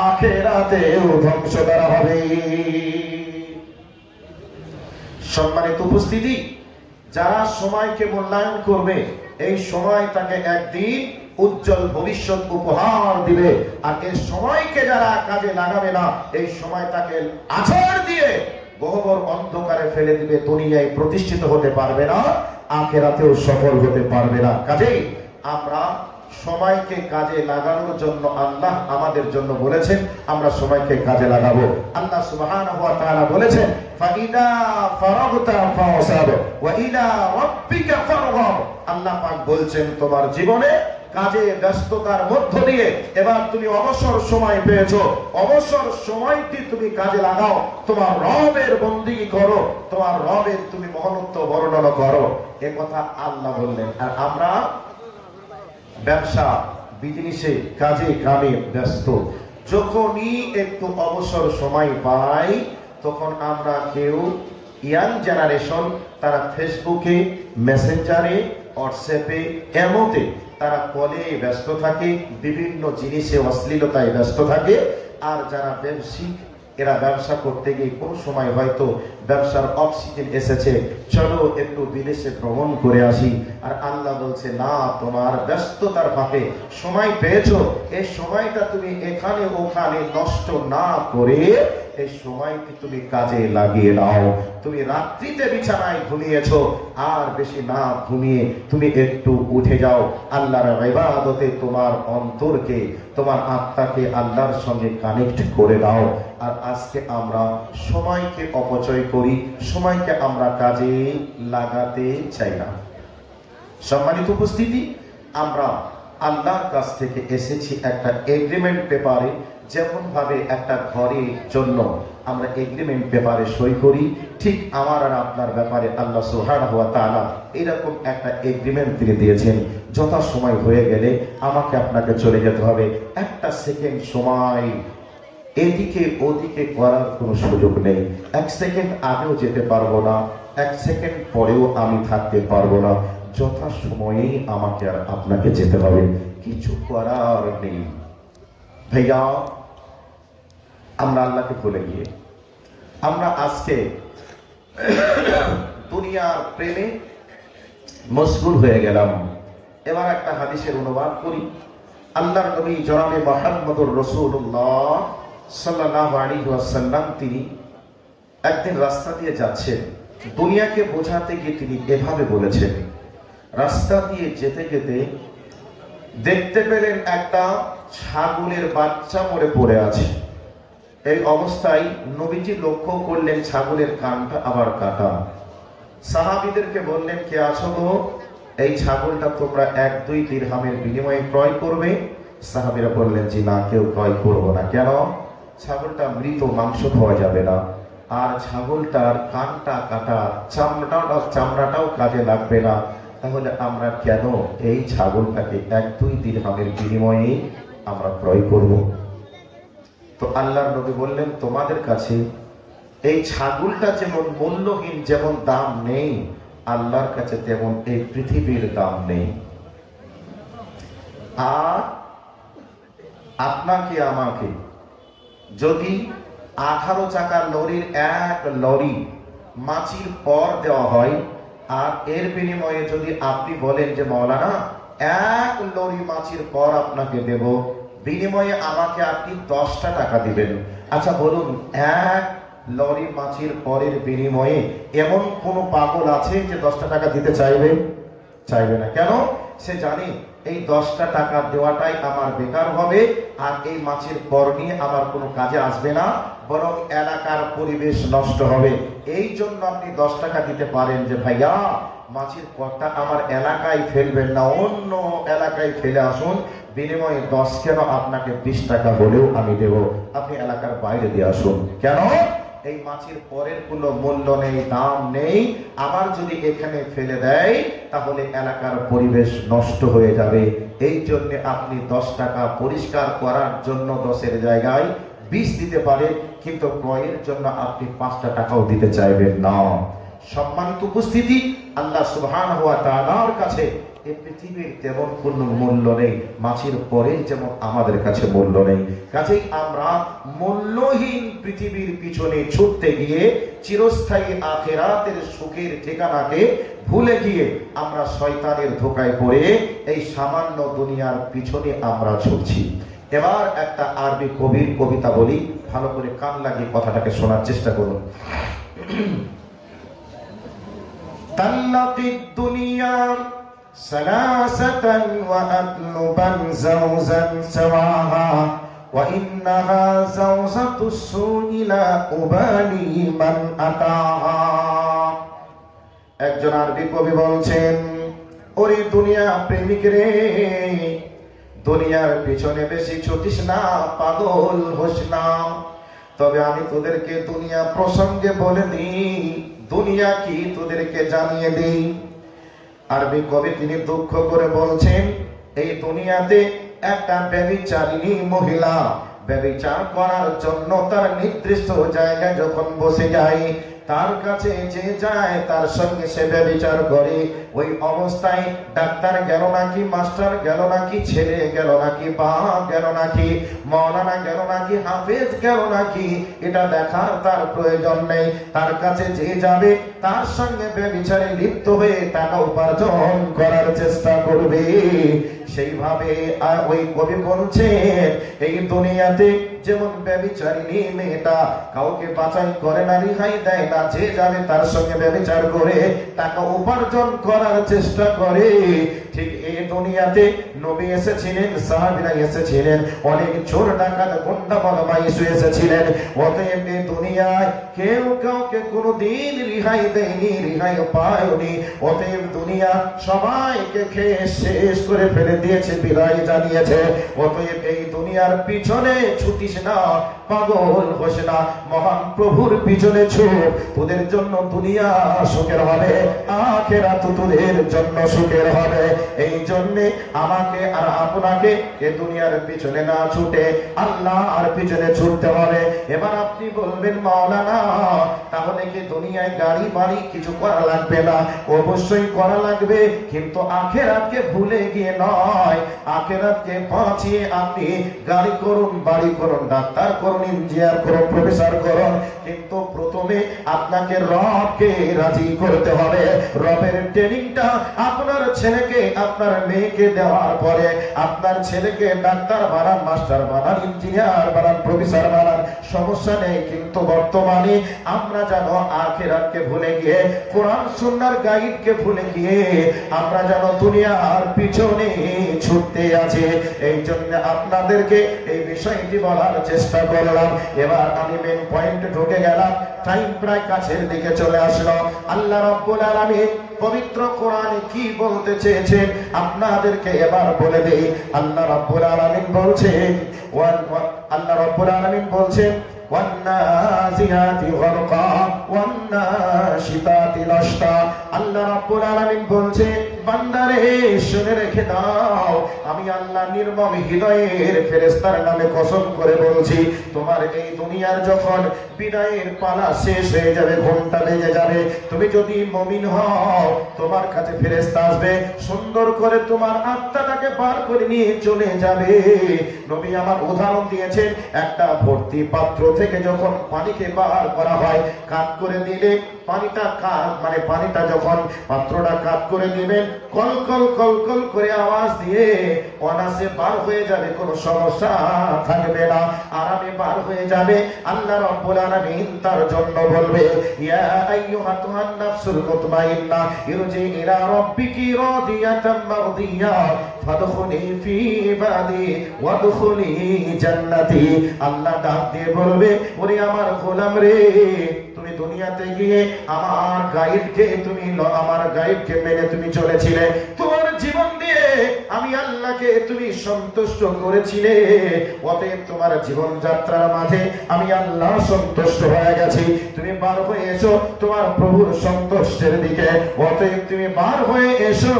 আখিরাতেও ধ্বংস করা হবে। সম্মানিত উপস্থিতি, যারা সময়কে মূল্যায়ন করবে এই সময় তাকে একদিন উজ্জ্বল ভবিষ্যৎ উপহার দিবে। আর এই সময়কে যারা কাজে লাগাবে না, এই সময় তাকে আছাড় দিয়ে গহ্বর অন্ধকারে ফেলে দিবে, দুনিয়ায় প্রতিষ্ঠিত হতে পারবে না, আখিরাতেও সফল হতে পারবে না। কাজেই আমরা সময়কে কাজে লাগানোর জন্য আল্লাহ আমাদের জন্য বলেছেন আমরা সময়কে কাজে লাগাবো। আল্লাহ সুবহানাহু ওয়া তাআলা বলেছেন ফাইদা ফারাগতা ফাওসাব ওয়া ইলা রাব্বিকা ফারগাব। আল্লাহ পাক বলছেন তোমার জীবনে কাজে ব্যস্ততার মধ্য দিয়ে এবার তুমি অবসর সময় পেয়েছো, অবসর সময়টি তুমি কাজে লাগাও, তোমার রবের বন্দেগী করো, তোমার রবের তুমি মহত্ব বর্ণনা করো। এ কথা আল্লাহ বললেন। আর আমরা ব্যবসা বিজনেসে কাজে কামে ব্যস্ত, যখনই একটু অবসর সময় পাই তখন আমরা কেউ ইয়াং জেনারেশন তারা ফেসবুকে, মেসেঞ্জারে, হোয়াটসঅ্যাপে, এমতে তারা কলে ব্যস্ত থাকে, বিভিন্ন জিনিসে অশ্লীলতায় ব্যস্ত থাকে। আর যারা ব্যবসায়িক এরা ব্যবসা করতে গিয়ে কোন সময় হয়তো ব্যবসার অফ সিজন এসেছে, চলো একটু বিদেশে ভ্রমণ করে আসি। আর আল্লাহ বলছে না, তোমার ব্যস্ততার ফাঁকে সময় পেয়েছো, এই সময়টা তুমি এখানে ওখানে নষ্ট না করে এই সময়টি তুমি কাজে লাগিয়ে নাও। তুমি রাত্রিতে বিছানায় ঘুমিয়েছো, আর বেশি না ঘুমিয়ে তুমি একটু উঠে যাও, আল্লাহর ইবাদতে তোমার অন্তরকে, তোমার আত্মাকে আল্লাহর সঙ্গে কানেক্ট করে দাও। আর আজকে আমরা সময়কে অপচয় করি, সময়কে আমরা কাজে লাগাতে চাই না। সম্মানিত উপস্থিতি, আমরা আল্লাহর কাছ থেকে এসেছি একটা এগ্রিমেন্ট পেপারে, যেমন ভাবে একটা ঘরের জন্য আমরা এগ্রিমেন্ট পেপারে সই করি, ঠিক আমার আর আপনার ব্যাপারে আল্লাহ সুবহানাহু ওয়া তাআলা এরকম একটা এগ্রিমেন্ট তিনি দিয়েছেন। যথা সময় হয়ে গেলে আমাকে আপনাকে চলে যেতে হবে। একটা সেকেন্ড সময় এদিকে ওদিকে করার কোনো সুযোগ নেই। এক সেকেন্ড আগেও যেতে পারবো না, এক সেকেন্ড পরেও আমি থাকতে পারবো না। যথা সময়েই আমাকে আর আপনাকে যেতে হবে, কিছু করার নেই। ভাইয়া, আমরা আল্লাহকে ভুলে গিয়ে আমরা আজকে দুনিয়ার প্রেমে মশগুল হয়ে গেলাম। এবার একটা হাদিসের অনুবাদ করি। আল্লাহর নবী জনাবে মুহাম্মদুর রাসূলুল্লাহ সাল্লাল্লাহু আলাইহি ওয়াসাল্লাম তিনি একদিন রাস্তা দিয়ে যাচ্ছেন। দুনিয়াকে বোঝাতে গিয়ে তিনি এভাবে বলেছেন। রাস্তা দিয়ে যেতে যেতে দেখতে পেলেন একটা ছাগলের বাচ্চা মরে পড়ে আছে। এই অবস্থায় নবীজি লক্ষ্য করলেন ছাগলের কানটা আবার কাটা। সাহাবীদেরকে বললেন, কে আছো গো, এই ছাগলটা তোমরা 1-2 দিরহামের বিনিময়ে ক্রয় করবে? সাহাবীরা বললেন, জি না, কেউ ক্রয় করবো না। কেন? ছাগলটা মৃত, মাংস খাওয়া যাবে না, আর ছাগলটার কানটা কাটা, চামড়াটাও কাজে লাগবে না। তাহলে আমরা কেন এই ছাগলটাকে 1-2 দিরহামের বিনিময়ে আমরা ক্রয় করব? তো আল্লাহর নবী বললেন, তোমাদের কাছে এই ছাগলটা যেমন মূল্যহীন, যেমন দাম নেই, আল্লাহর কাছে তেমন এই পৃথিবীর দাম নেই। আর আপনাকে আমাকে যদি 18 চাকার লরির এক লরি মাছির পর দেওয়া হয়, আর এর বিনিময়ে যদি আপনি বলেন যে মাওলানা 1 লরি মাছির পর আপনাকে দেব, বিনিময়ে আমাকে আপনি 10টা টাকা দিবেন। আচ্ছা বলুন, 1 লরি মাছির পরের বিনিময়ে এমন কোন পাগল আছে যে 10টা টাকা দিতে চাইবে? চাইবে না। কেন? সে জানে এই 10টা টাকা দেওয়াটাই আমার বেকার হবে, আর এই মাছের পর নিয়ে আমার কোনো কাজে আসবে না, বরং এলাকার পরিবেশ নষ্ট হবে। এই জন্য আপনি 10 টাকা দিতে পারেন যে ভাইয়া মাছের পরটা আমার এলাকায় ফেলবেন না, অন্য এলাকায় ফেলে আসুন, বিনিময়ে 10 কেন আপনাকে 20 টাকা হলেও আমি দেব, আপনি এলাকার বাইরে দিয়ে আসুন। কেন? এই মাছের পরের কোনো মূল্য নেই, দাম নেই। আবার যদি এখানে ফেলে দেয় তাহলে এলাকার পরিবেশ নষ্ট হয়ে যাবে। এই জন্য আপনি 10 টাকা পরিষ্কার করার জন্য 10-এর জায়গায় 20 দিতে পারেন, কিন্তু ক্রয়ের জন্য আপনি 5টা টাকাও দিতে চাইবেন না। সম্মানিত উপস্থিতি, আল্লাহ সুবহানাহু ওয়া তাআলার কাছে এই পৃথিবীর তেমন কোনো মূল্য নেই, মাছের পরে যেমন আমাদের কাছে মূল্য নেই। কাজেই আমরা মূল্যহীন পৃথিবীর পিছনে ছুটতে গিয়ে চিরস্থায়ী আখিরাতের সুখের ঠিকানাকে ভুলে গিয়ে আমরা শয়তানের ধোঁকায় পড়ে এই সামান্য দুনিয়ার পিছনে আমরা ছুটছি। এবার একটা আরবি কবির কবিতা বলি, ভালো করে কান লাগিয়ে কথাটাকে শোনার চেষ্টা করুন। তাল্লাকিদ দুনিয়া সালাসাতান ওয়া আতলুবান জাওজান সাওয়াহা ওয়া ইন্নাহা জাওজাতুস সুই লা উবালি মান আতাহা। একজন আরবি কবি বলছেন, ওরে দুনিয়া প্রেমিক রে, দুনিয়ার পিছনে বেশি ছুটিস না, পাগল হোস না। তবে আমি তোদেরকে দুনিয়া প্রসঙ্গে বলে দিই, দুনিয়া কি তোদেরকে জানিয়ে দিই। আরবি কবি তিনি দুঃখ করে বলছেন, এই দুনিয়াতে একটা ব্যভিচারিণী মহিলা ব্যভিচার করার জন্য তার নির্দিষ্ট জায়গায় যখন বসে যায়, তার কাছে যে যায় তার সঙ্গে সে ব্যভিচার করে। ওই অবস্থায় ডাক্তার গেল নাকি, মাস্টার গেল নাকি, ছেলে গেল নাকি, বাপ গেল নাকি, মাওলানা গেল নাকি, হাফেজ গেল নাকি, এটা দেখার তার প্রয়োজন নেই। তার কাছে যে যাবে তার সঙ্গে ব্যভিচারে লিপ্ত হয়ে টাকা উপার্জন করার চেষ্টা করবে। সেইভাবে আর ওই কবি বলছেন, এই দুনিয়াতে যেমন ব্যভিচারিণী মেয়েটা কাউকে বাঁচাই করে না, রিহাই দেয় না, যে যাবে তার সঙ্গে ব্যভিচার করে টাকা উপার্জন করার চেষ্টা করে, ঠিক এই দুনিয়াতে নবী এসেছিলেন, সাহাবীরা এসেছিলেন, অনেক চোর ডাকাত গুন্ডা বদমাইশ এসেছিলেন। অতএব এই দুনিয়ায় কেউ কাউকে কোনোদিন রিহাই দেয়নি, রিহাই পায়নি। অতএব দুনিয়া সবাইকে খেয়ে শেষ করে ফেলে দিয়েছে, বিদায় জানিয়েছে। অতএব এই দুনিয়ার পিছনে ছুটিস না, পাগল হোস না, মহান প্রভুর পিছনে ছুট। তোদের জন্য দুনিয়া সুখের হবে, আখিরাত তোদের জন্য সুখের হবে। এই জন্য আমাকে আর আপনাকে এই দুনিয়ার পিছনে না ছুটে আল্লাহ আর পিছনে ছুটতে হবে। এবার আপনি বলবেন, মাওলানা তাহলে কি দুনিয়ায় গাড়ি বাড়ি কিছু করা লাগবে না? অবশ্যই করা লাগবে, কিন্তু আখিরাতকে ভুলে গিয়ে নয়। আখিরাতকে বাঁচিয়ে আপনি গাড়ি করুন, বাড়ি করুন, ডাক্তার করুন, ইঞ্জিনিয়ার করুন, প্রফেসর করুন, কিন্তু প্রথমে আপনাকে রবকে রাজি করতে হবে। রবের ট্রেনিংটা আপনার ছেলেকে, আপনার মেয়েকে দেওয়ার পরে আপনার ছেলেকে ডাক্তার বানান, মাস্টার বানান, ইঞ্জিনিয়ার বানান, প্রফেসর বানান, সমস্যা নেই। কিন্তু বর্তমানে আমরা যেন আখিরাতকে ভুলে গিয়ে, কোরআন সুন্নাহর গাইডকে ভুলে গিয়ে আমরা যেন দুনিয়ার পিছনে ছুটতে আছি। এই জন্য আপনাদেরকে এই বিষয়টি বলার চেষ্টা করলাম। এবার আমি মেন পয়েন্টে ঢুকে গেলাম, টাইম প্রায় কাছের দিকে চলে আসলো। আল্লাহ রাব্বুল আলামিন পবিত্র কোরআনে কি বলতে চেয়েছেন আপনাদেরকে এবার বলে দেই। আল্লাহ রাব্বুল আলামিন বলছেন, আল্লাহ রাব্বুল আলামিন বলছেন, ওয়ান্নাজিয়াতি গরকা ওয়ান্নাশিতাতি নাশতা। আল্লাহ রাব্বুল আলামিন বলছে, বান্দারে শুনে রেখে দাও, আমি আল্লাহ নির্মম হৃদয়ের ফেরেশতার নামে কসম করে বলছি, তোমার এই দুনিয়ার যখন বিদায়ের পালা শেষ হয়ে যাবে, ঘন্টা বেজে যাবে, তুমি যদি মুমিন হও, তোমার কাছে ফেরেশতা আসবে, সুন্দর করে তোমার আত্মাটাকে পার করে নিয়ে চলে যাবে। নবী আমার উদাহরণ দিয়েছেন, একটা ভর্তি পাত্র থেকে যখন পানিকে বার করা হয়, কাট করে দিলে পানিটা মানে পানিটা যখন পাত্রটা কাট করে দিবেন, কল কল কল কল করে আওয়াজ দিয়ে অনাসে বার হয়ে যাবে, কোনো সমস্যা থাকবে না, আরামে বার হয়ে যাবে। আল্লাহ রাব্বুল আলামিন তার জন্য বলবে, ইয়া আইয়ুহাতুহান নাফসুল মুতমাইন্না ইরজি ইলা রাব্বিকি রাদিয়াতাম মারদিয়া ফাদখুলি ফি ইবাদি ওয়াদখুলি জান্নাতি। আল্লাহ ডাক দিয়ে বলবে, ওরে আমার গোলাম রে, তুমি দুনিয়াতে গিয়ে আমার গাইডকে মেনে তুমি চলেছিলে, তোমার জীবন দিয়ে আমি আল্লাহকে তুমি সন্তুষ্ট করেছিলে, অতএব তোমার জীবন যাত্রার মাঝে আমি আল্লাহ সন্তুষ্ট হয়ে গেছি। তুমি বার হয়ে এসো তোমার প্রভুর সন্তুষ্টের দিকে, অতএব তুমি বার হয়ে এসো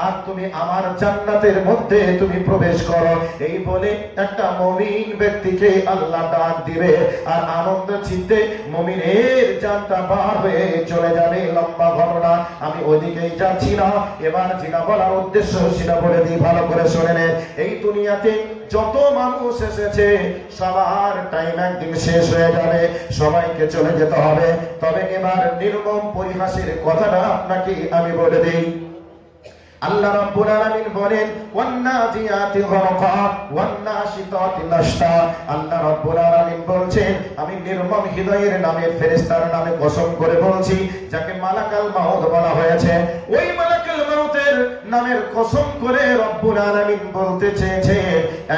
আর তুমি আমার জান্নাতের মধ্যে তুমি প্রবেশ করো। এই বলে একটা মুমিন ব্যক্তিকে আল্লাহ ডাক দিবে, আর আনন্দ চিত্তে মুমিনের জানটা বার হয়ে চলে যাবে। লম্বা ঘটনা, আমি ওইদিকেই যাচ্ছি না, এবার যেটা বলার উদ্দেশ্য সেটা বলে দিই, ভালো করে শুনে নেন। এই দুনিয়াতে যত মানুষ এসেছে সবার টাইম একদিন শেষ হয়ে যাবে, সবাইকে চলে যেতে হবে। তবে এবার নির্মম পরিহাসের কথাটা আপনাকে আমি বলে দিই। আল্লাহ রাব্বুল আলামিন বলেন, ওয়ান্নাজিয়াতি গরকা কাশিতাতি নাশতা। আল্লাহ রাব্বুল আলামিন বলছেন, আমি নির্মম হৃদয়ের নামের ফেরেশতার নামে কসম করে বলছি, যাকে মালাকাল মাউত বলা হয়েছে, ওই মালাকাল মাউতের নামের কসম করে রব্বুল আলামিন বলতে চেয়েছে,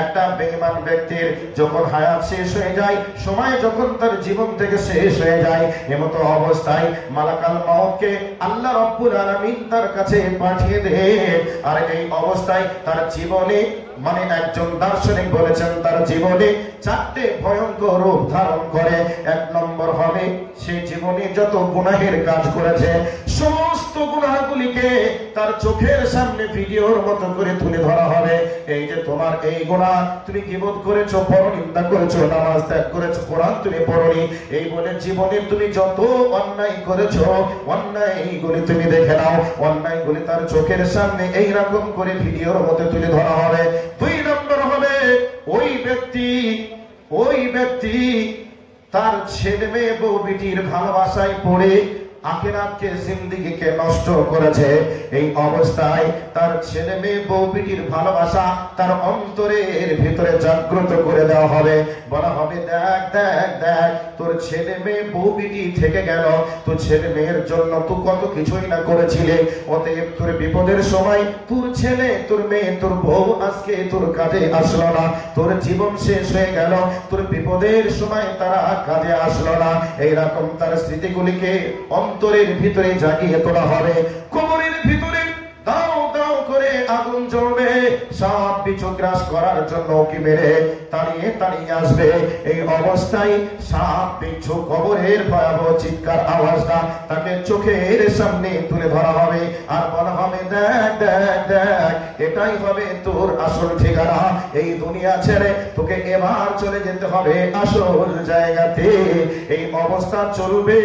একটা বেঈমান ব্যক্তির যখন হায়াত শেষ হয়ে যায়, সময় যখন তার জীবন থেকে শেষ হয়ে যায়, এমতো অবস্থায় মালাকাল মাউতকে আল্লাহ রব্বুল আলামিন তার কাছে পাঠিয়ে দেন। আর এই অবস্থায় তার জীবনে, মানে একজন দার্শনিক বলেছেন, তার জীবনে 4টে ভয়ঙ্কর রূপ ধারণ করে। 1 নম্বর হবে, সে জীবনে যত গুনাহের কাজ করেছে সমস্ত গুনাহগুলিকে তার চোখের সামনে ভিডিওর মতো করে তুলে ধরা হবে। এই যে তোমার এই গুনাহ, তুমি গীবত করেছো, পরনিন্দা করেছো, নামাজ ত্যাগ করেছো, কোরআন তুমি পড়োনি, এই বলে জীবনে তুমি যত অন্যায় করেছো অন্যায়গুলি তুমি দেখে নাও। অন্যায়গুলি তার চোখের সামনে এই রকম করে ভিডিওর মতো তুলে ধরা হবে। 2 নম্বর হবে, ওই ব্যক্তি তার ছেলে মেয়ে বউ বিটির ভালোবাসায় পড়ে আখিরাতকে, জিন্দেগিকে নষ্ট করেছে। এই অবস্থায় তার ছেলে মেয়ে বউ বিটির ভালোবাসা তার অন্তরের ভিতরে জাগ্রত করে দেওয়া হবে। বলা হবে, দেখ দেখ দেখ, তোর ছেলে মেয়ে বউ বিটি থেকে গেল, তোর ছেলে মেয়ের জন্য তুই কত কিছুই না করেছিলে, অতএব তোর বিপদের সময় তোর ছেলে, তোর মেয়ে, তোর বউ আজকে তোর কাজে আসলো না, তোর জীবন শেষ হয়ে গেল, তোর বিপদের সময় তারা কাজে আসলো না। এইরকম তার স্মৃতিগুলিকে অন্তরের ভিতরে জাগিয়ে তোলা হবে। কবরের ভিতরে দাও দাও করে আগুন জ্বলবে, সাপ বিচ্ছু গ্রাস করার জন্য কি মেরে তাড়িয়ে তাড়িয়ে আসবে। এই অবস্থায় সাপ বিচ্ছু কবরের ভয়াবহ চিৎকার আওয়াজটা তাকে চোখের সামনে তুলে ধরা হবে, আর বলা হবে, দেখ দেখ দেখ, এটাই হবে তোর আসল ঠিকানা। এই দুনিয়া ছেড়ে তোকে এবার চলে যেতে হবে আসল জায়গাতে। এই অবস্থা চলবে,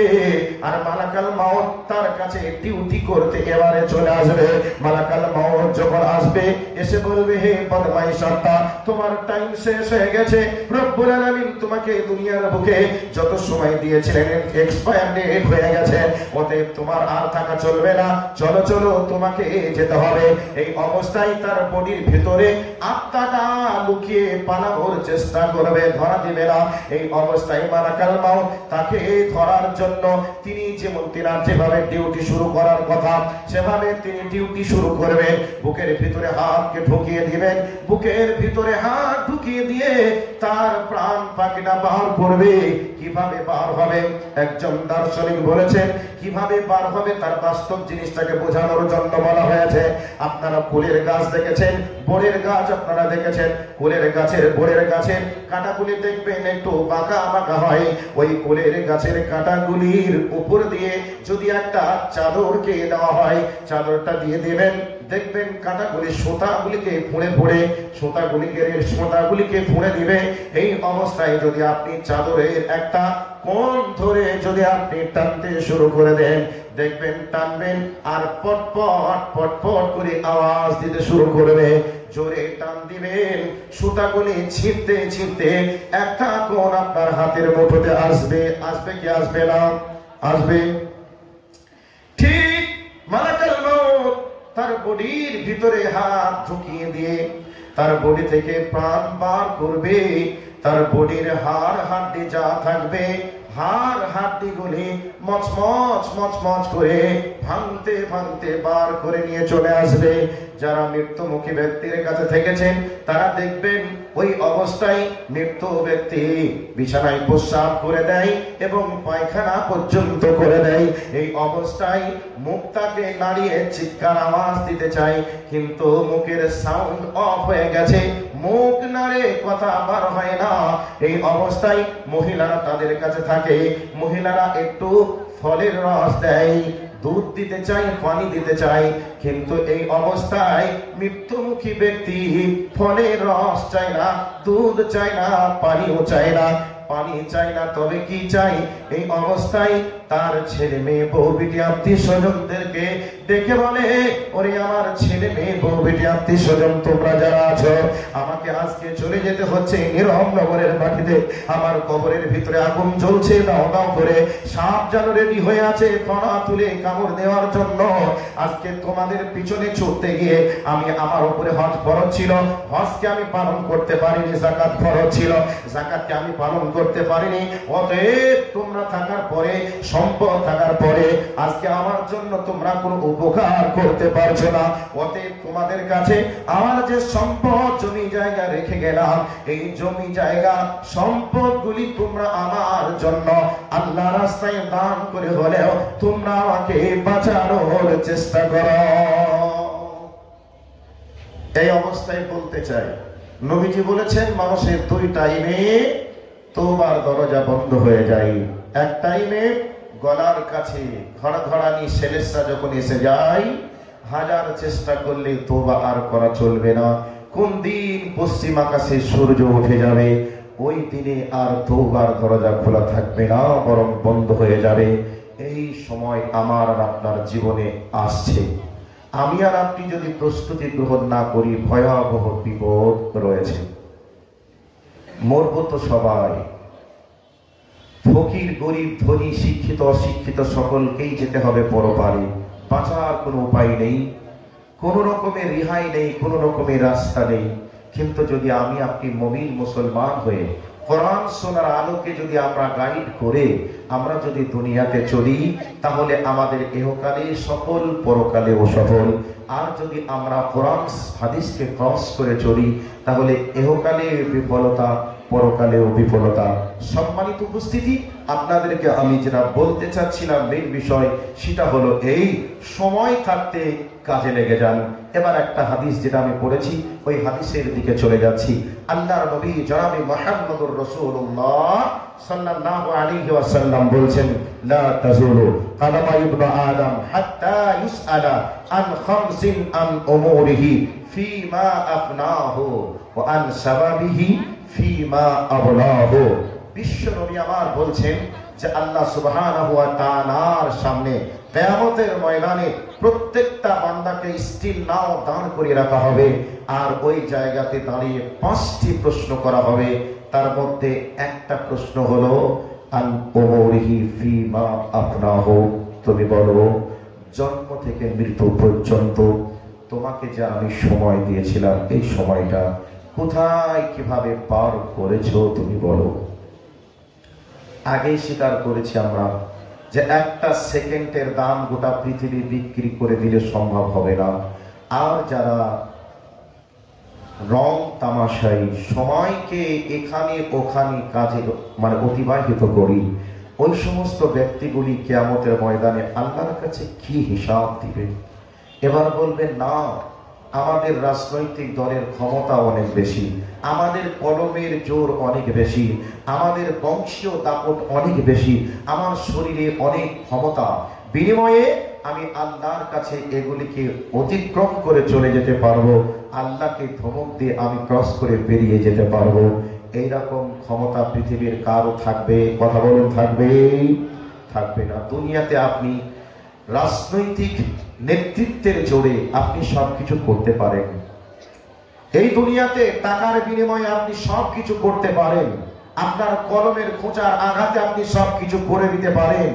আর মালাকাল মাউত তার কাছে ডিউটি করতে এবারে চলে আসবে। মালাকাল মাউত যখন আসবে, এসে বলবে, হে বদমাইশ আত্মা, তোমার টাইম শেষ হয়ে গেছে। রব্বুল আলামিন তোমাকে দুনিয়ার বুকে যত সময় দিয়েছিলেন এক্সপায়ার ডেট হয়ে গেছে, অতএব তোমার আর থাকা চলবে না, চলো চলো তোমাকে যেতে হবে। এই অবস্থায় তার বডির ভিতরে আত্মাটা লুকিয়ে পালানোর চেষ্টা করবে, ধরা দিবে না। এই অবস্থায় মালাকাল মাউত তাকে ধরার জন্য তিনি যেভাবে ডিউটি শুরু করার কথা সেভাবে তিনি ডিউটি শুরু করবেন। বুকের ভিতরে হাতকে ঢুকিয়ে দিবেন, বুকের ভিতরে হাত ঢুকিয়ে দিয়ে তার প্রাণ পাখিটা বার করবে। কিভাবে বার হবে? একজন দার্শনিক বলেছেন, কিভাবে বার হবে তার বাস্তব জিনিসটাকে বোঝানোর জন্য বলা হয়েছে। আপনারা কুলের গাছ দেখেছেন, বড়ের গাছ আপনারা দেখেছেন, কুলের গাছের, বড়ের গাছের কাঁটাগুলি দেখবেন একটু বাঁকা বাঁকা হয়। ওই কুলের গাছের কাঁটাগুলির উপর দিয়ে যদি একটা চাদরকে দেওয়া হয়, চাদরটা দিয়ে দেবেন, দেখবেন কাঁটাগুলি সুতাগুলিকে ফুঁড়ে দিবে। এই অবস্থায় যদি আপনি চাদরের একটা কোণ ধরে যদি আপনি টানতে শুরু করে দেন, দেখবেন টানবেন আর পটপট পটপট করে আওয়াজ দিতে শুরু করবে। জোরে টান দিবেন, সুতাগুলি ছিঁড়তে ছিঁড়তে একটা কোণ আপনার হাতের মুঠোতে আসবে। আসবে কি আসবে না? আসবে। ঠিক মালাকাল মাউত তার বডির ভিতরে হাত ঢুকিয়ে দিয়ে তার বডি থেকে প্রাণ বার করবে। তার বডির হাড় হাড্ডি যা থাকবে, হাড় হাড্ডি গুলি মচমচ মচমচ করে ভাঙতে ভাঙতে বার করে নিয়ে চলে আসবে। যারা মৃত্যুমুখী ব্যক্তির কাছে থেকেছেন তারা দেখবেন ওই অবস্থায় মৃত্যু ব্যক্তি বিছানায় প্রস্রাব করে দেয় এবং পায়খানা পর্যন্ত করে দেয়। এই অবস্থায় মুখটাকে নাড়িয়ে চিৎকার আওয়াজ দিতে চায়, কিন্তু মুখের সাউন্ড অফ হয়ে গেছে, মুখ নাড়ে কথা বার হয় না। এই অবস্থায় মহিলারা তাদের কাছে থাকে, মহিলারা একটু ফলের রস দেয়, দুধ দিতে চাই, পানি দিতে চাই, কিন্তু এই অবস্থায় মৃত্যুমুখী ব্যক্তি ফলের রস চায় না, দুধ চায় না, পানিও চায় না। পানি চাই না, তবে কি চাই? এই অবস্থায় তার ছেলে মেয়ে বউ বিটি আত্মীয় স্বজনদেরকে ডেকে বলে, ওরে আমার ছেলে মেয়ে বউ বিটি আত্মীয় স্বজন তোমরা যারা আছো, আমাকে আজকে চলে যেতে হচ্ছে নীরব নগরের মাটিতে। আমার কবরের ভিতরে আগুন জ্বলছে, দাও দাও করে সাপ যেন রেডি হয়ে আছে ফনা তুলে কামড় দেওয়ার জন্য। আজকে তোমাদের পিছনে ছুটতে গিয়ে আমি, আমার উপরে হজ ফরজ ছিল, হজকে আমি পালন করতে পারিনি, যাকাত ফরজ ছিল, যাকাতকে আমি পালন করতে পারিনি। অতএব তোমরা থাকার পরে, সম্পদ থাকার পরে আজকে আমার জন্য তোমরা কোনো উপকার করতে পারছো না। অতএব তোমাদের কাছে আমার যে সম্পদ জমি জায়গা রেখে গেলাম, এই জমি জায়গা সম্পদগুলি তোমরা আমার জন্য আল্লাহ রাস্তায় দান করে হলেও তোমরা আমাকে বাঁচানোর চেষ্টা করো। এই অবস্থায় বলতে চাই, নবীজি বলেছেন মানুষের দুই টাইমে তওবার দরজা বন্ধ হয়ে যায়। এক টাইমে গলার কাছে ঘড়ঘড়ানি সেলেসা যখন এসে যায়, হাজার চেষ্টা করলে তওবা আর করা চলবে না। কোন দিন পশ্চিম আকাশে সূর্য উঠে যাবে, ওই দিনে আর তওবার দরজা খোলা থাকবে না, বরং বন্ধ হয়ে যাবে। এই সময় আমার আর আপনার জীবনে আসছে। আমি আর আপনি যদি প্রস্তুতি গ্রহণ না করি, ভয়াবহ বিপদ রয়েছে। মরব তো সবাই, ফকির গরিব ধনী শিক্ষিত অশিক্ষিত সকলকেই যেতে হবে পরপারে। বাঁচার কোনো উপায় নেই, কোনো রকমের রেহাই নেই, কোনো রকমের রাস্তা নেই। কিন্তু যদি আমি আপনি মুমিন মুসলমান হয়ে কোরআন সুন্নাহর আলোকে যদি আমরা গাইড করে আমরা যদি দুনিয়াতে চলি, তাহলে আমাদের ইহকালে সফল, পরকালেও সফল। আর যদি আমরা কোরআন হাদিসকে ক্রস করে চলি, তাহলে ইহকালে বিফলতা, পরকালেও বিফলতা। সম্মানিত উপস্থিতি, আপনাদেরকে আমি যেটা বলতে চাচ্ছিলাম মেইন বিষয়, সেটা হলো এই সময় থাকতে কাজে লেগে যান। এবার একটা হাদিস যেটা আমি পড়েছি, ওই হাদিসের দিকে চলে যাচ্ছি। আল্লাহর নবী জনাবে মুহাম্মদুর রাসূলুল্লাহ সাল্লাল্লাহু আলাইহি ওয়াসাল্লাম বলছেন, লা তাজুলু কাদামা ইবনু আদম হাত্তা ইউসআলা আন খামসিন আন উমুরিহি ফীমা আফনাহু ওয়া আন শাবাবিহি ফীমা আবলাহু। বিশ্ব নবী আমার বলছেন যে আল্লাহ সুবহানাহু ওয়া তাআলার সামনে কিয়ামতের ময়দানে প্রত্যেকটা বান্দাকে স্টিল নাও দান করে রাখা হবে, আর ওই জায়গাতে দাঁড়িয়ে 5টি প্রশ্ন করা হবে। তার মধ্যে একটা প্রশ্ন হলো আন উমুরিহি ফীমা আফনাহু, তুমি বলো জন্ম থেকে মৃত্যু পর্যন্ত তোমাকে যে আমি সময় দিয়েছিলাম, এই সময়টা কোথায় কিভাবে পার করেছো তুমি বলো। আগেই স্বীকার করেছি আমরা যে একটা সেকেন্ডের দাম গোটা পৃথিবী বিক্রি করে দিলে সম্ভব হবে না। আর যারা রং তামাশাই সময়কে এখানে ওখানে কাজে অতিবাহিত করি, ওই সমস্ত ব্যক্তিগুলি কিয়ামতের ময়দানে আল্লাহর কাছে কি হিসাব দিবে? এবার বলবেন না, আমাদের রাজনৈতিক দলের ক্ষমতা অনেক বেশি, আমাদের কলমের জোর অনেক বেশি, আমাদের বংশীয় দাপট অনেক বেশি, আমার শরীরে অনেক ক্ষমতা, বিনিময়ে আমি আল্লাহর কাছে এগুলিকে অতিক্রম করে চলে যেতে পারবো, আল্লাহকে ধমক দিয়ে আমি ক্রস করে বেরিয়ে যেতে পারবো। এইরকম ক্ষমতা পৃথিবীর কারো থাকবে? কথা বলুন, থাকবে? থাকবে না। দুনিয়াতে আপনি রাজনৈতিক নেতৃত্বের জোরে আপনি সবকিছু করতে পারেন। এই দুনিয়াতে টাকার বিনিময়ে আপনি সবকিছু করতে পারেন। আপনার কলমের খোঁচার আঘাতে আপনি সবকিছু করে দিতে পারেন।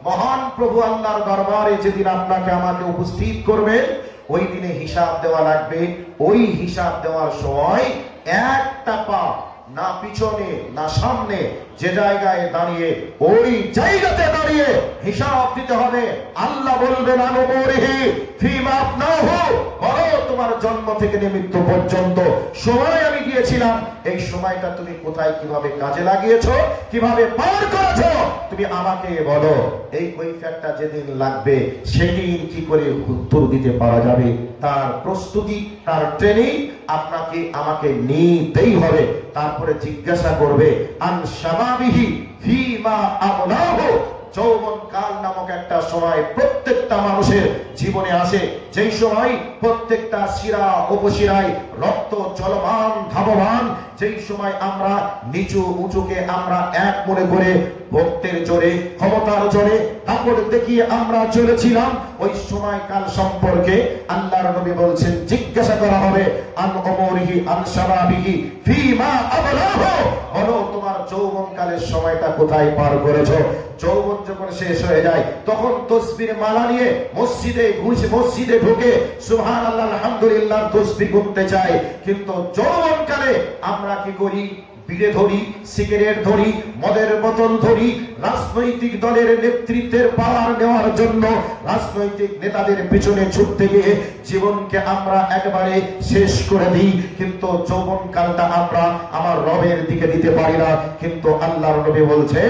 মহান প্রভু আল্লাহর দরবারে যেদিন আপনাকে আমাকে উপস্থিত করবেন, ওই দিনে হিসাব দেওয়া লাগবে। ওই হিসাব দেওয়ার সময় একটা পা না পিছনে না সামনে, যে জায়গায় দাঁড়িয়ে ওই জায়গাতে দাঁড়িয়ে হিসাব দিতে হবে। আল্লাহ বলবেন আনুমরিহি ফীমা আফনাহু, বলো তোমার জন্ম থেকে মৃত্যু পর্যন্ত সময় আমি দিয়েছিলাম, এই সময়টা তুমি কোথায় কিভাবে কাজে লাগিয়েছো, কিভাবে পার করেছো, তুমি আমাকে বলো। এই কৈফিয়তটা যেদিন লাগবে সেদিন কি করে উত্তর দিতে পারা যাবে, তার প্রস্তুতি, তার ট্রেনিং আপনাকে আমাকে নিতেই হবে। তারপরে জিজ্ঞাসা করবে আন শাবাবিহি ফীমা আবলাহু, যৌবন কাল নামক একটা সময় প্রত্যেকটা মানুষের জীবনে আসে, যেই সময় প্রত্যেকটা শিরা উপশিরায় রক্ত চলমান ধাবমান, যেই সময় আমরা নিচু উঁচুকে আমরা এক মনে করে ভক্তের জোরে ক্ষমতার জোরে কাপড় দেখিয়ে আমরা চলেছিলাম। ওই সময়কাল সম্পর্কে আল্লাহর নবী বলছেন, জিজ্ঞাসা করা হবে আন উমরিহি আন শাবাবিহি ফীমা আবলাহু, বলো তোমার যৌবনকালের সময়টা কোথায় পার করেছো। যৌবন যখন শেষ হয়ে যায় তখন তাসবির মালা নিয়ে মসজিদে ঢুকে সুবহানাল্লাহ আলহামদুলিল্লাহ তাসবিহ গুনতে চাই, কিন্তু যৌবনকালে আমরা কি করি? বিড়ে ধরি, সিগারেট ধরি, মদের বোতল ধরি, রাজনৈতিক দলের নেতৃত্বের পাওয়ার নেওয়ার জন্য রাজনৈতিক নেতাদের পিছনে ছুটতে গিয়ে জীবনকে আমরা একবারে শেষ করে দিই, কিন্তু যৌবনকালটা আমরা আমার রবের দিকে দিতে পারি না। কিন্তু আল্লাহর নবী বলছে,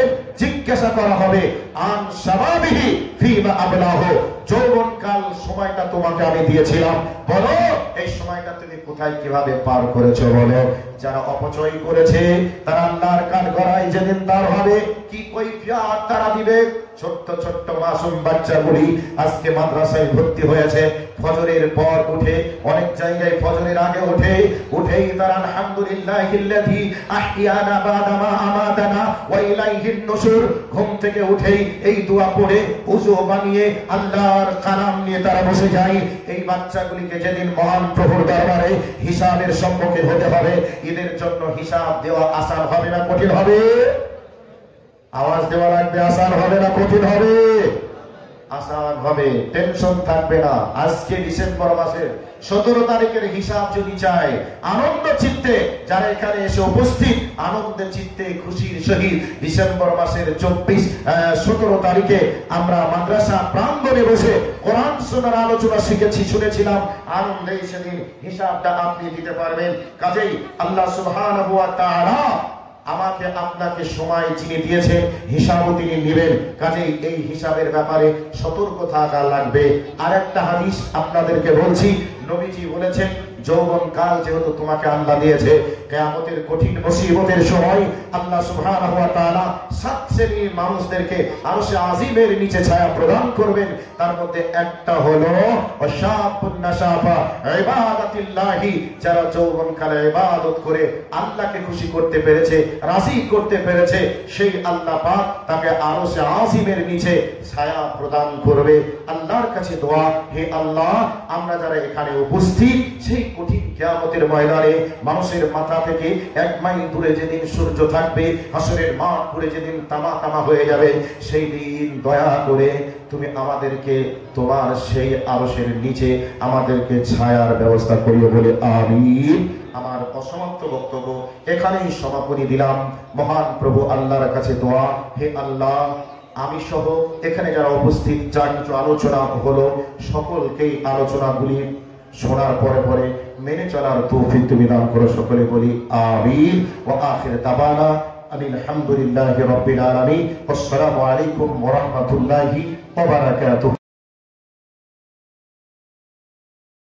জিজ্ঞাসা করা হবে আন শাবাবিহি ফীমা আবলাহু, যৌবনকাল সময়টা তোমাকে আমি দিয়েছিলাম, বলো এই সময়টা তুমি কোথায় কিভাবে পার করেছো বলো। যারা অপচয় করেছে তারা আল্লাহর কাঠ গড়ায় যেদিন দাঁড় হবে, কি কৈফিয়ত তারা দিবে। ছোট্ট ছোট্ট মাসুম বাচ্চাগুলি আজকে মাদ্রাসায় ভর্তি হয়েছে, ফজরের পর উঠে, অনেক জায়গায় ফজরের আগে উঠেই তারা আলহামদুলিল্লাহিল্লাযী আহিয়ানা বাদা মা আমাতানা ওয়া ইলাইহিন নুশুর, ঘুম থেকে উঠেই এই দোয়া পড়ে ওযু বানিয়ে আল্লাহর কালাম নিয়ে তারা বসে যায়। এই বাচ্চাগুলিকে যেদিন মহান প্রভুর দরবারে হিসাবের সম্মুখীন হতে হবে, এদের জন্য হিসাব দেওয়া আসান হবে না কঠিন হবে? আওয়াজ দেওয়া লাগবে, আসান হবে না কঠিন হবে? আসান হবে, টেনশন থাকবে না। আজকে ডিসেম্বর মাসের 17 তারিখের হিসাব যদি চাই, আনন্দ চিত্তে যারা এখানে এসে উপস্থিত, আনন্দের চিত্তে খুশির সহিত ডিসেম্বর মাসের 17 তারিখে আমরা মাদ্রাসা প্রাঙ্গণে বসে কোরআন শোনার আলোচনা শুনেছিলাম, আনন্দে সেদিন হিসাবটা আপনি দিতে পারবেন। কাজেই আল্লাহ সুবহানাহু ওয়া তাআলা আমাকে আপনাকে সময় যিনি দিয়েছেন, হিসাবও তিনি নেবেন। কাজেই এই হিসাবের ব্যাপারে সতর্ক থাকা লাগবে। আর একটা হাদিস আপনাদেরকে বলছি, নবীজি বলেছেন, যৌবন কাল যেহেতু তোমাকে আল্লাহ দিয়েছে, কিয়ামতের কঠিন মুসিবতের সময় আল্লাহ সুবহানাহু ওয়া তাআলা 7 শ্রেণীর মানুষদেরকে আরশে আজিমের নিচে ছায়া প্রদান করবেন। তার মধ্যে একটা হলো ওয়াশাবুন নাশাফা ইবাদাতিল্লাহি, যারা যৌবন কালে ইবাদত করে আল্লাহকে খুশি করতে পেরেছে, রাজি করতে পেরেছে, সেই আল্লাহ পাক তাকে আরশে আজিমের নিচে ছায়া প্রদান করবে। আল্লাহর কাছে দোয়া, হে আল্লাহ, আমরা যারা এখানে উপস্থিত, সেই কঠিন কিয়ামতের ময়দানে মানুষের মাথা থেকে 1 মাইল দূরে যেদিন সূর্য থাকবে, হাসরের মাঠ পুরো যেদিন তামা তামা হয়ে যাবে, সেই দিন দয়া করে তুমি আমাদেরকে তোমার সেই আরশের নিচে আমাদেরকে ছায়ার ব্যবস্থা করিও বলে আমিন। আমার অসমাপ্ত বক্তব্য এখানেই সমাপনী দিলাম। মহান প্রভু আল্লাহর কাছে দোয়া, হে আল্লাহ, আমি সহ এখানে যারা উপস্থিত, যা কিছু আলোচনা হলো, সকলকেই আলোচনাগুলি শোনার পরে পরে মেনে চলার তৌফিক তুমি দান করো, সকলে বলি আমিন। ওয়া আখির দাওয়ানা আলহামদুলিল্লাহি রাব্বিল আলামিন। আসসালামু আলাইকুম ওয়া রাহমাতুল্লাহি ওয়া বারাকাতুহু।